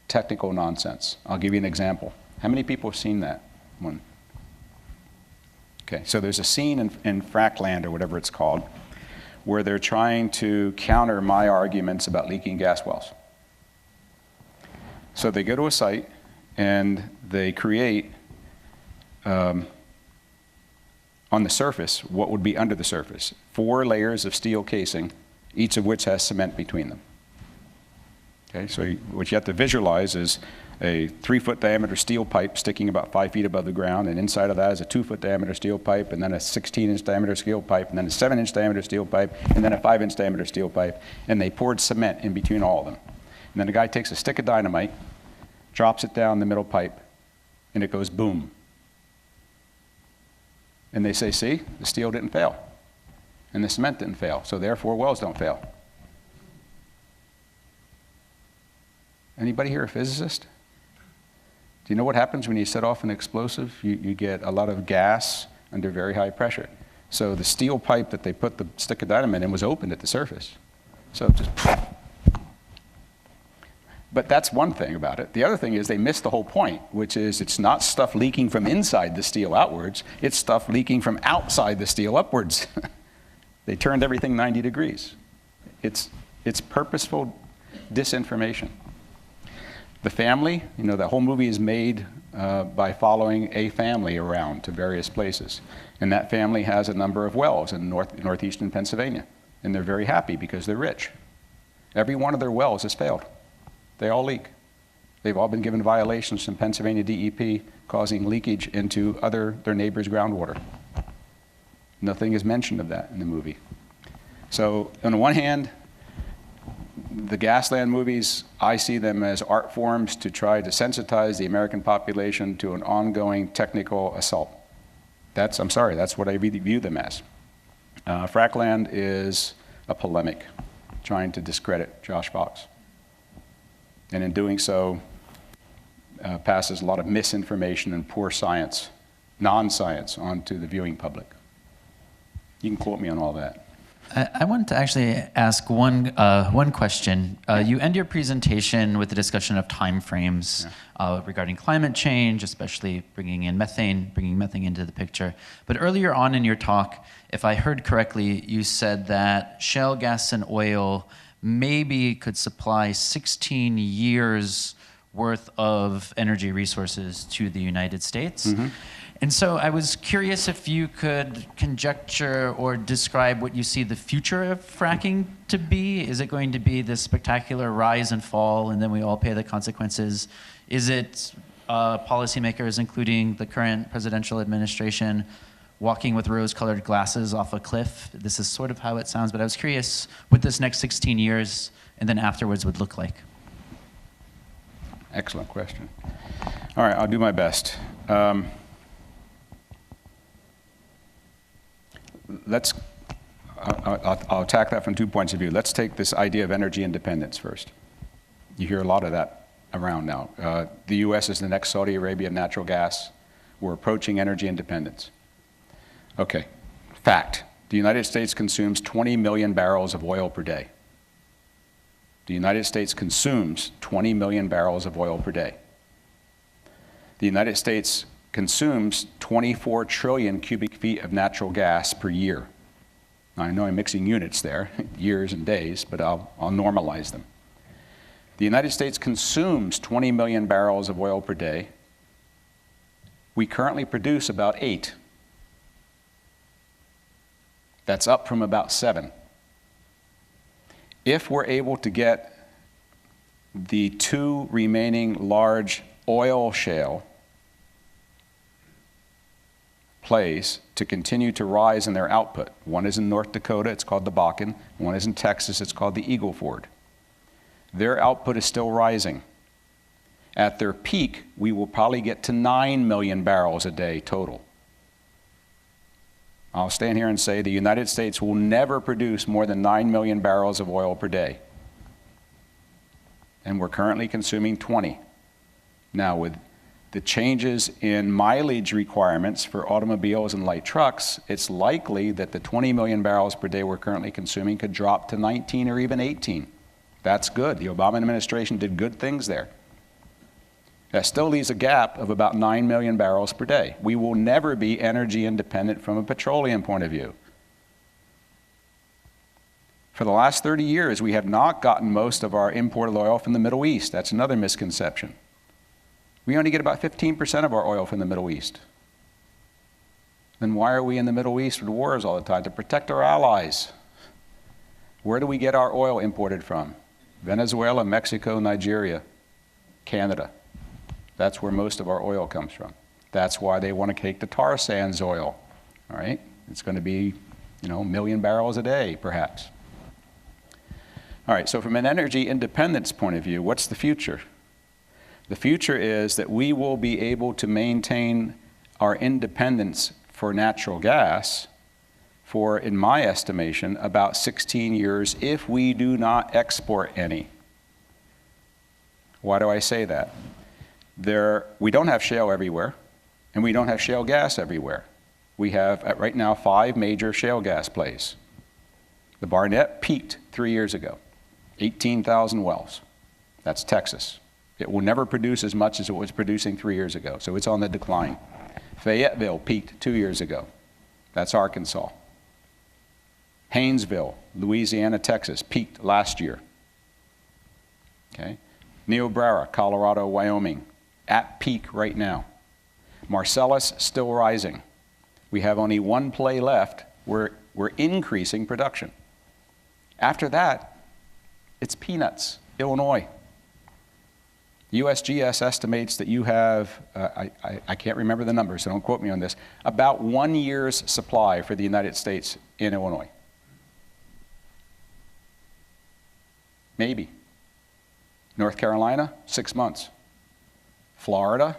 technical nonsense. I'll give you an example. How many people have seen that one? Okay, so there's a scene in Frackland, or whatever it's called, where they're trying to counter my arguments about leaking gas wells. So they go to a site and they create, on the surface, what would be under the surface. 4 layers of steel casing, each of which has cement between them. Okay, so what you have to visualize is a 3-foot diameter steel pipe sticking about 5 feet above the ground, and inside of that is a 2-foot diameter steel pipe, and then a 16-inch diameter steel pipe, and then a 7-inch diameter steel pipe, and then a 5-inch diameter steel pipe, and they poured cement in between all of them. And then the guy takes a stick of dynamite, drops it down the middle pipe, and it goes boom. And they say, see, the steel didn't fail, and the cement didn't fail, so therefore wells don't fail. Anybody here a physicist? Do you know what happens when you set off an explosive? You get a lot of gas under very high pressure. So the steel pipe that they put the stick of dynamite in was opened at the surface. So just, but that's one thing about it. The other thing is they missed the whole point, which is it's not stuff leaking from inside the steel outwards, it's stuff leaking from outside the steel upwards. They turned everything 90 degrees. It's purposeful disinformation. The family, you know, the whole movie is made by following a family around to various places. And that family has a number of wells in northeastern Pennsylvania. And they're very happy because they're rich. Every one of their wells has failed. They all leak. They've all been given violations from Pennsylvania DEP causing leakage into their neighbors' groundwater. Nothing is mentioned of that in the movie. So on the one hand, the Gasland movies, I see them as art forms to try to sensitize the American population to an ongoing technical assault. I'm sorry, that's what I view them as. Frackland is a polemic, trying to discredit Josh Fox. And in doing so, passes a lot of misinformation and poor science, non-science, onto the viewing public. You can quote me on all that.
I wanted to actually ask one question. You end your presentation with a discussion of timeframes regarding climate change, especially bringing methane into the picture. But earlier on in your talk, if I heard correctly, you said that shale gas and oil maybe could supply 16 years worth of energy resources to the United States. Mm-hmm. And so I was curious if you could conjecture or describe what you see the future of fracking to be. Is it going to be this spectacular rise and fall, and then we all pay the consequences? Is it policymakers, including the current presidential administration, walking with rose-colored glasses off a cliff? This is sort of how it sounds, but I was curious what this next 16 years and then afterwards would look like.
Excellent question. All right, I'll do my best. I'll attack that from 2 points of view. Let's take this idea of energy independence first. You hear a lot of that around now. The U.S. is the next Saudi Arabia of natural gas. We're approaching energy independence. Okay, fact. The United States consumes 20 million barrels of oil per day. The United States consumes 20 million barrels of oil per day. The United States consumes 24 trillion cubic feet of natural gas per year. Now, I know I'm mixing units there, years and days, but I'll normalize them. The United States consumes 20 million barrels of oil per day. We currently produce about 8. That's up from about 7. If we're able to get the 2 remaining large oil shale plays to continue to rise in their output. One is in North Dakota, it's called the Bakken. One is in Texas, it's called the Eagle Ford. Their output is still rising. At their peak, we will probably get to 9 million barrels a day total. I'll stand here and say the United States will never produce more than 9 million barrels of oil per day. And we're currently consuming 20. Now, with the changes in mileage requirements for automobiles and light trucks, it's likely that the 20 million barrels per day we're currently consuming could drop to 19 or even 18. That's good. The Obama administration did good things there. That still leaves a gap of about 9 million barrels per day. We will never be energy independent from a petroleum point of view. For the last 30 years, we have not gotten most of our imported oil from the Middle East. That's another misconception. We only get about 15% of our oil from the Middle East. Then why are we in the Middle East with wars all the time? To protect our allies. Where do we get our oil imported from? Venezuela, Mexico, Nigeria, Canada. That's where most of our oil comes from. That's why they want to take the tar sands oil, all right? It's going to be, 1 million barrels a day, perhaps. All right, so from an energy independence point of view, what's the future? The future is that we will be able to maintain our independence for natural gas for, in my estimation, about 16 years if we do not export any. Why do I say that? We don't have shale everywhere, and we don't have shale gas everywhere. We have, right now, 5 major shale gas plays. The Barnett peaked 3 years ago, 18,000 wells. That's Texas. It will never produce as much as it was producing 3 years ago, so it's on the decline. Fayetteville peaked 2 years ago. That's Arkansas. Haynesville, Louisiana, Texas, peaked last year. Okay? Niobrara, Colorado, Wyoming, at peak right now. Marcellus still rising. We have only 1 play left. We're increasing production. After that, it's peanuts. Illinois. USGS estimates that you have, I can't remember the numbers, so don't quote me on this, about 1 year's supply for the United States in Illinois. Maybe. North Carolina, 6 months. Florida,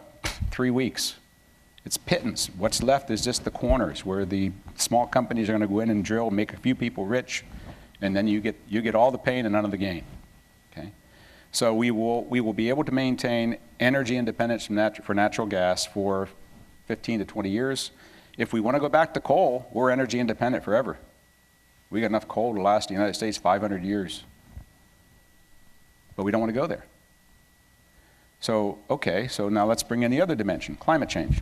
3 weeks. It's pittance. What's left is just the corners where the small companies are going to go in and drill, make a few people rich, and then you get all the pain and none of the gain. Okay? So we will be able to maintain energy independence for natural gas for 15 to 20 years. If we want to go back to coal, we're energy independent forever. We got enough coal to last the United States 500 years. But we don't want to go there. So, okay, so now let's bring in the other dimension, climate change.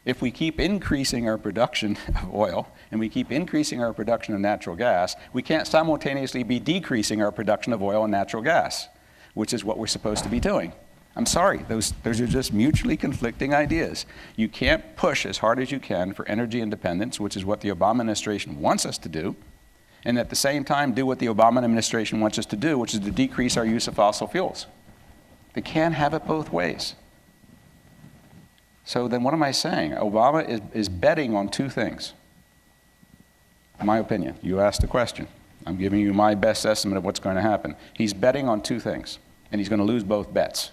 If we keep increasing our production of oil and we keep increasing our production of natural gas, we can't simultaneously be decreasing our production of oil and natural gas, which is what we're supposed to be doing. I'm sorry, those are just mutually conflicting ideas. You can't push as hard as you can for energy independence, which is what the Obama administration wants us to do, and at the same time do what the Obama administration wants us to do, which is to decrease our use of fossil fuels. They can't have it both ways. So then what am I saying? Obama is betting on 2 things. In my opinion, you asked the question. I'm giving you my best estimate of what's going to happen. He's betting on 2 things, and he's going to lose both bets.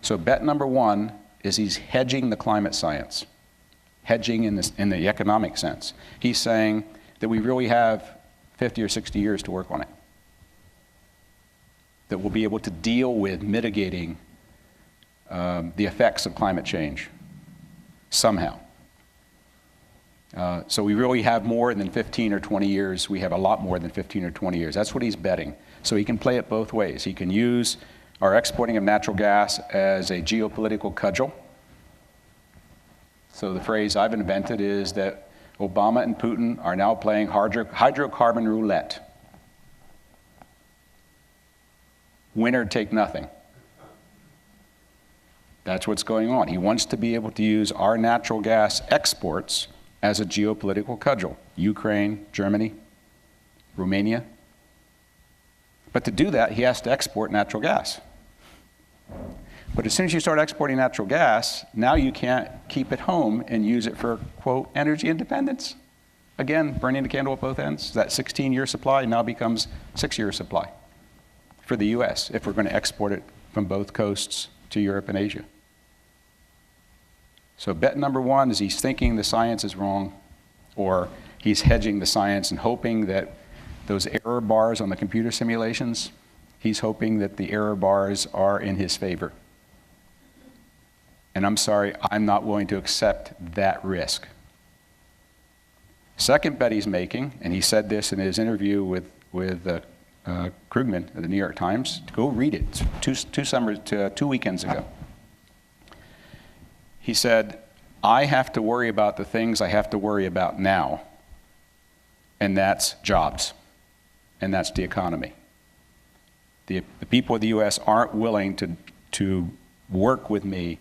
So bet number 1 is he's hedging the climate science, hedging in the economic sense. He's saying that we really have 50 or 60 years to work on it, that we'll be able to deal with mitigating the effects of climate change somehow. So we really have more than 15 or 20 years. We have a lot more than 15 or 20 years. That's what he's betting. So he can play it both ways. He can use our exporting of natural gas as a geopolitical cudgel. So the phrase I've invented is that Obama and Putin are now playing hydrocarbon roulette. Winner take nothing. That's what's going on. He wants to be able to use our natural gas exports as a geopolitical cudgel. Ukraine, Germany, Romania. But to do that, he has to export natural gas. But as soon as you start exporting natural gas, now you can't keep it home and use it for, quote, energy independence. Again, burning the candle at both ends. That 16-year supply now becomes 6-year supply for the U.S. if we're going to export it from both coasts to Europe and Asia. So bet number 1 is he's thinking the science is wrong, or he's hedging the science and hoping that those error bars on the computer simulations, he's hoping that the error bars are in his favor. And I'm sorry, I'm not willing to accept that risk. Second bet he's making, and he said this in his interview with Krugman of the New York Times. Go read it. Two weekends ago. He said, I have to worry about the things I have to worry about now, and that's jobs, and that's the economy. The people of the U.S. aren't willing to work with me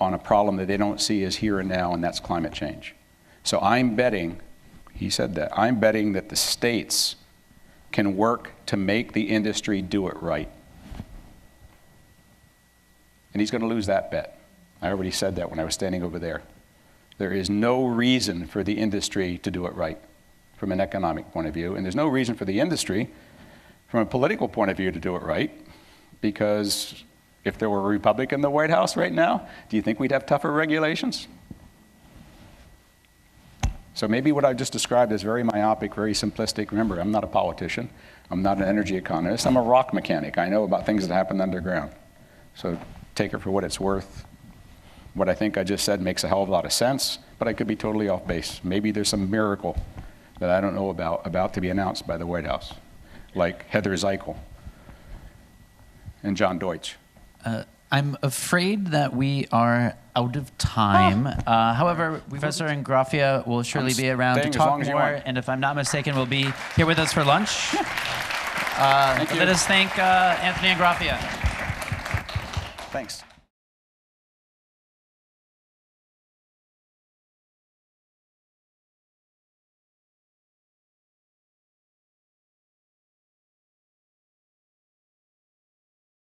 on a problem that they don't see as here and now, and that's climate change. So I'm betting, he said that, I'm betting that the states can work to make the industry do it right. And he's going to lose that bet. I already said that when I was standing over there. There is no reason for the industry to do it right from an economic point of view, and there's no reason for the industry from a political point of view to do it right, because if there were a Republican in the White House right now, do you think we'd have tougher regulations? So maybe what I've just described is very myopic, very simplistic. Remember, I'm not a politician. I'm not an energy economist. I'm a rock mechanic. I know about things that happen underground. So take it for what it's worth. What I think I just said makes a hell of a lot of sense, but I could be totally off base. Maybe there's some miracle that I don't know about to be announced by the White House, like Heather Zeichel and John Deutsch.
I'm afraid that we are out of time. However, Professor Ingraffea will surely be around to talk more, and if I'm not mistaken, will be here with us for lunch. Let us thank Anthony Ingraffea.
Thanks.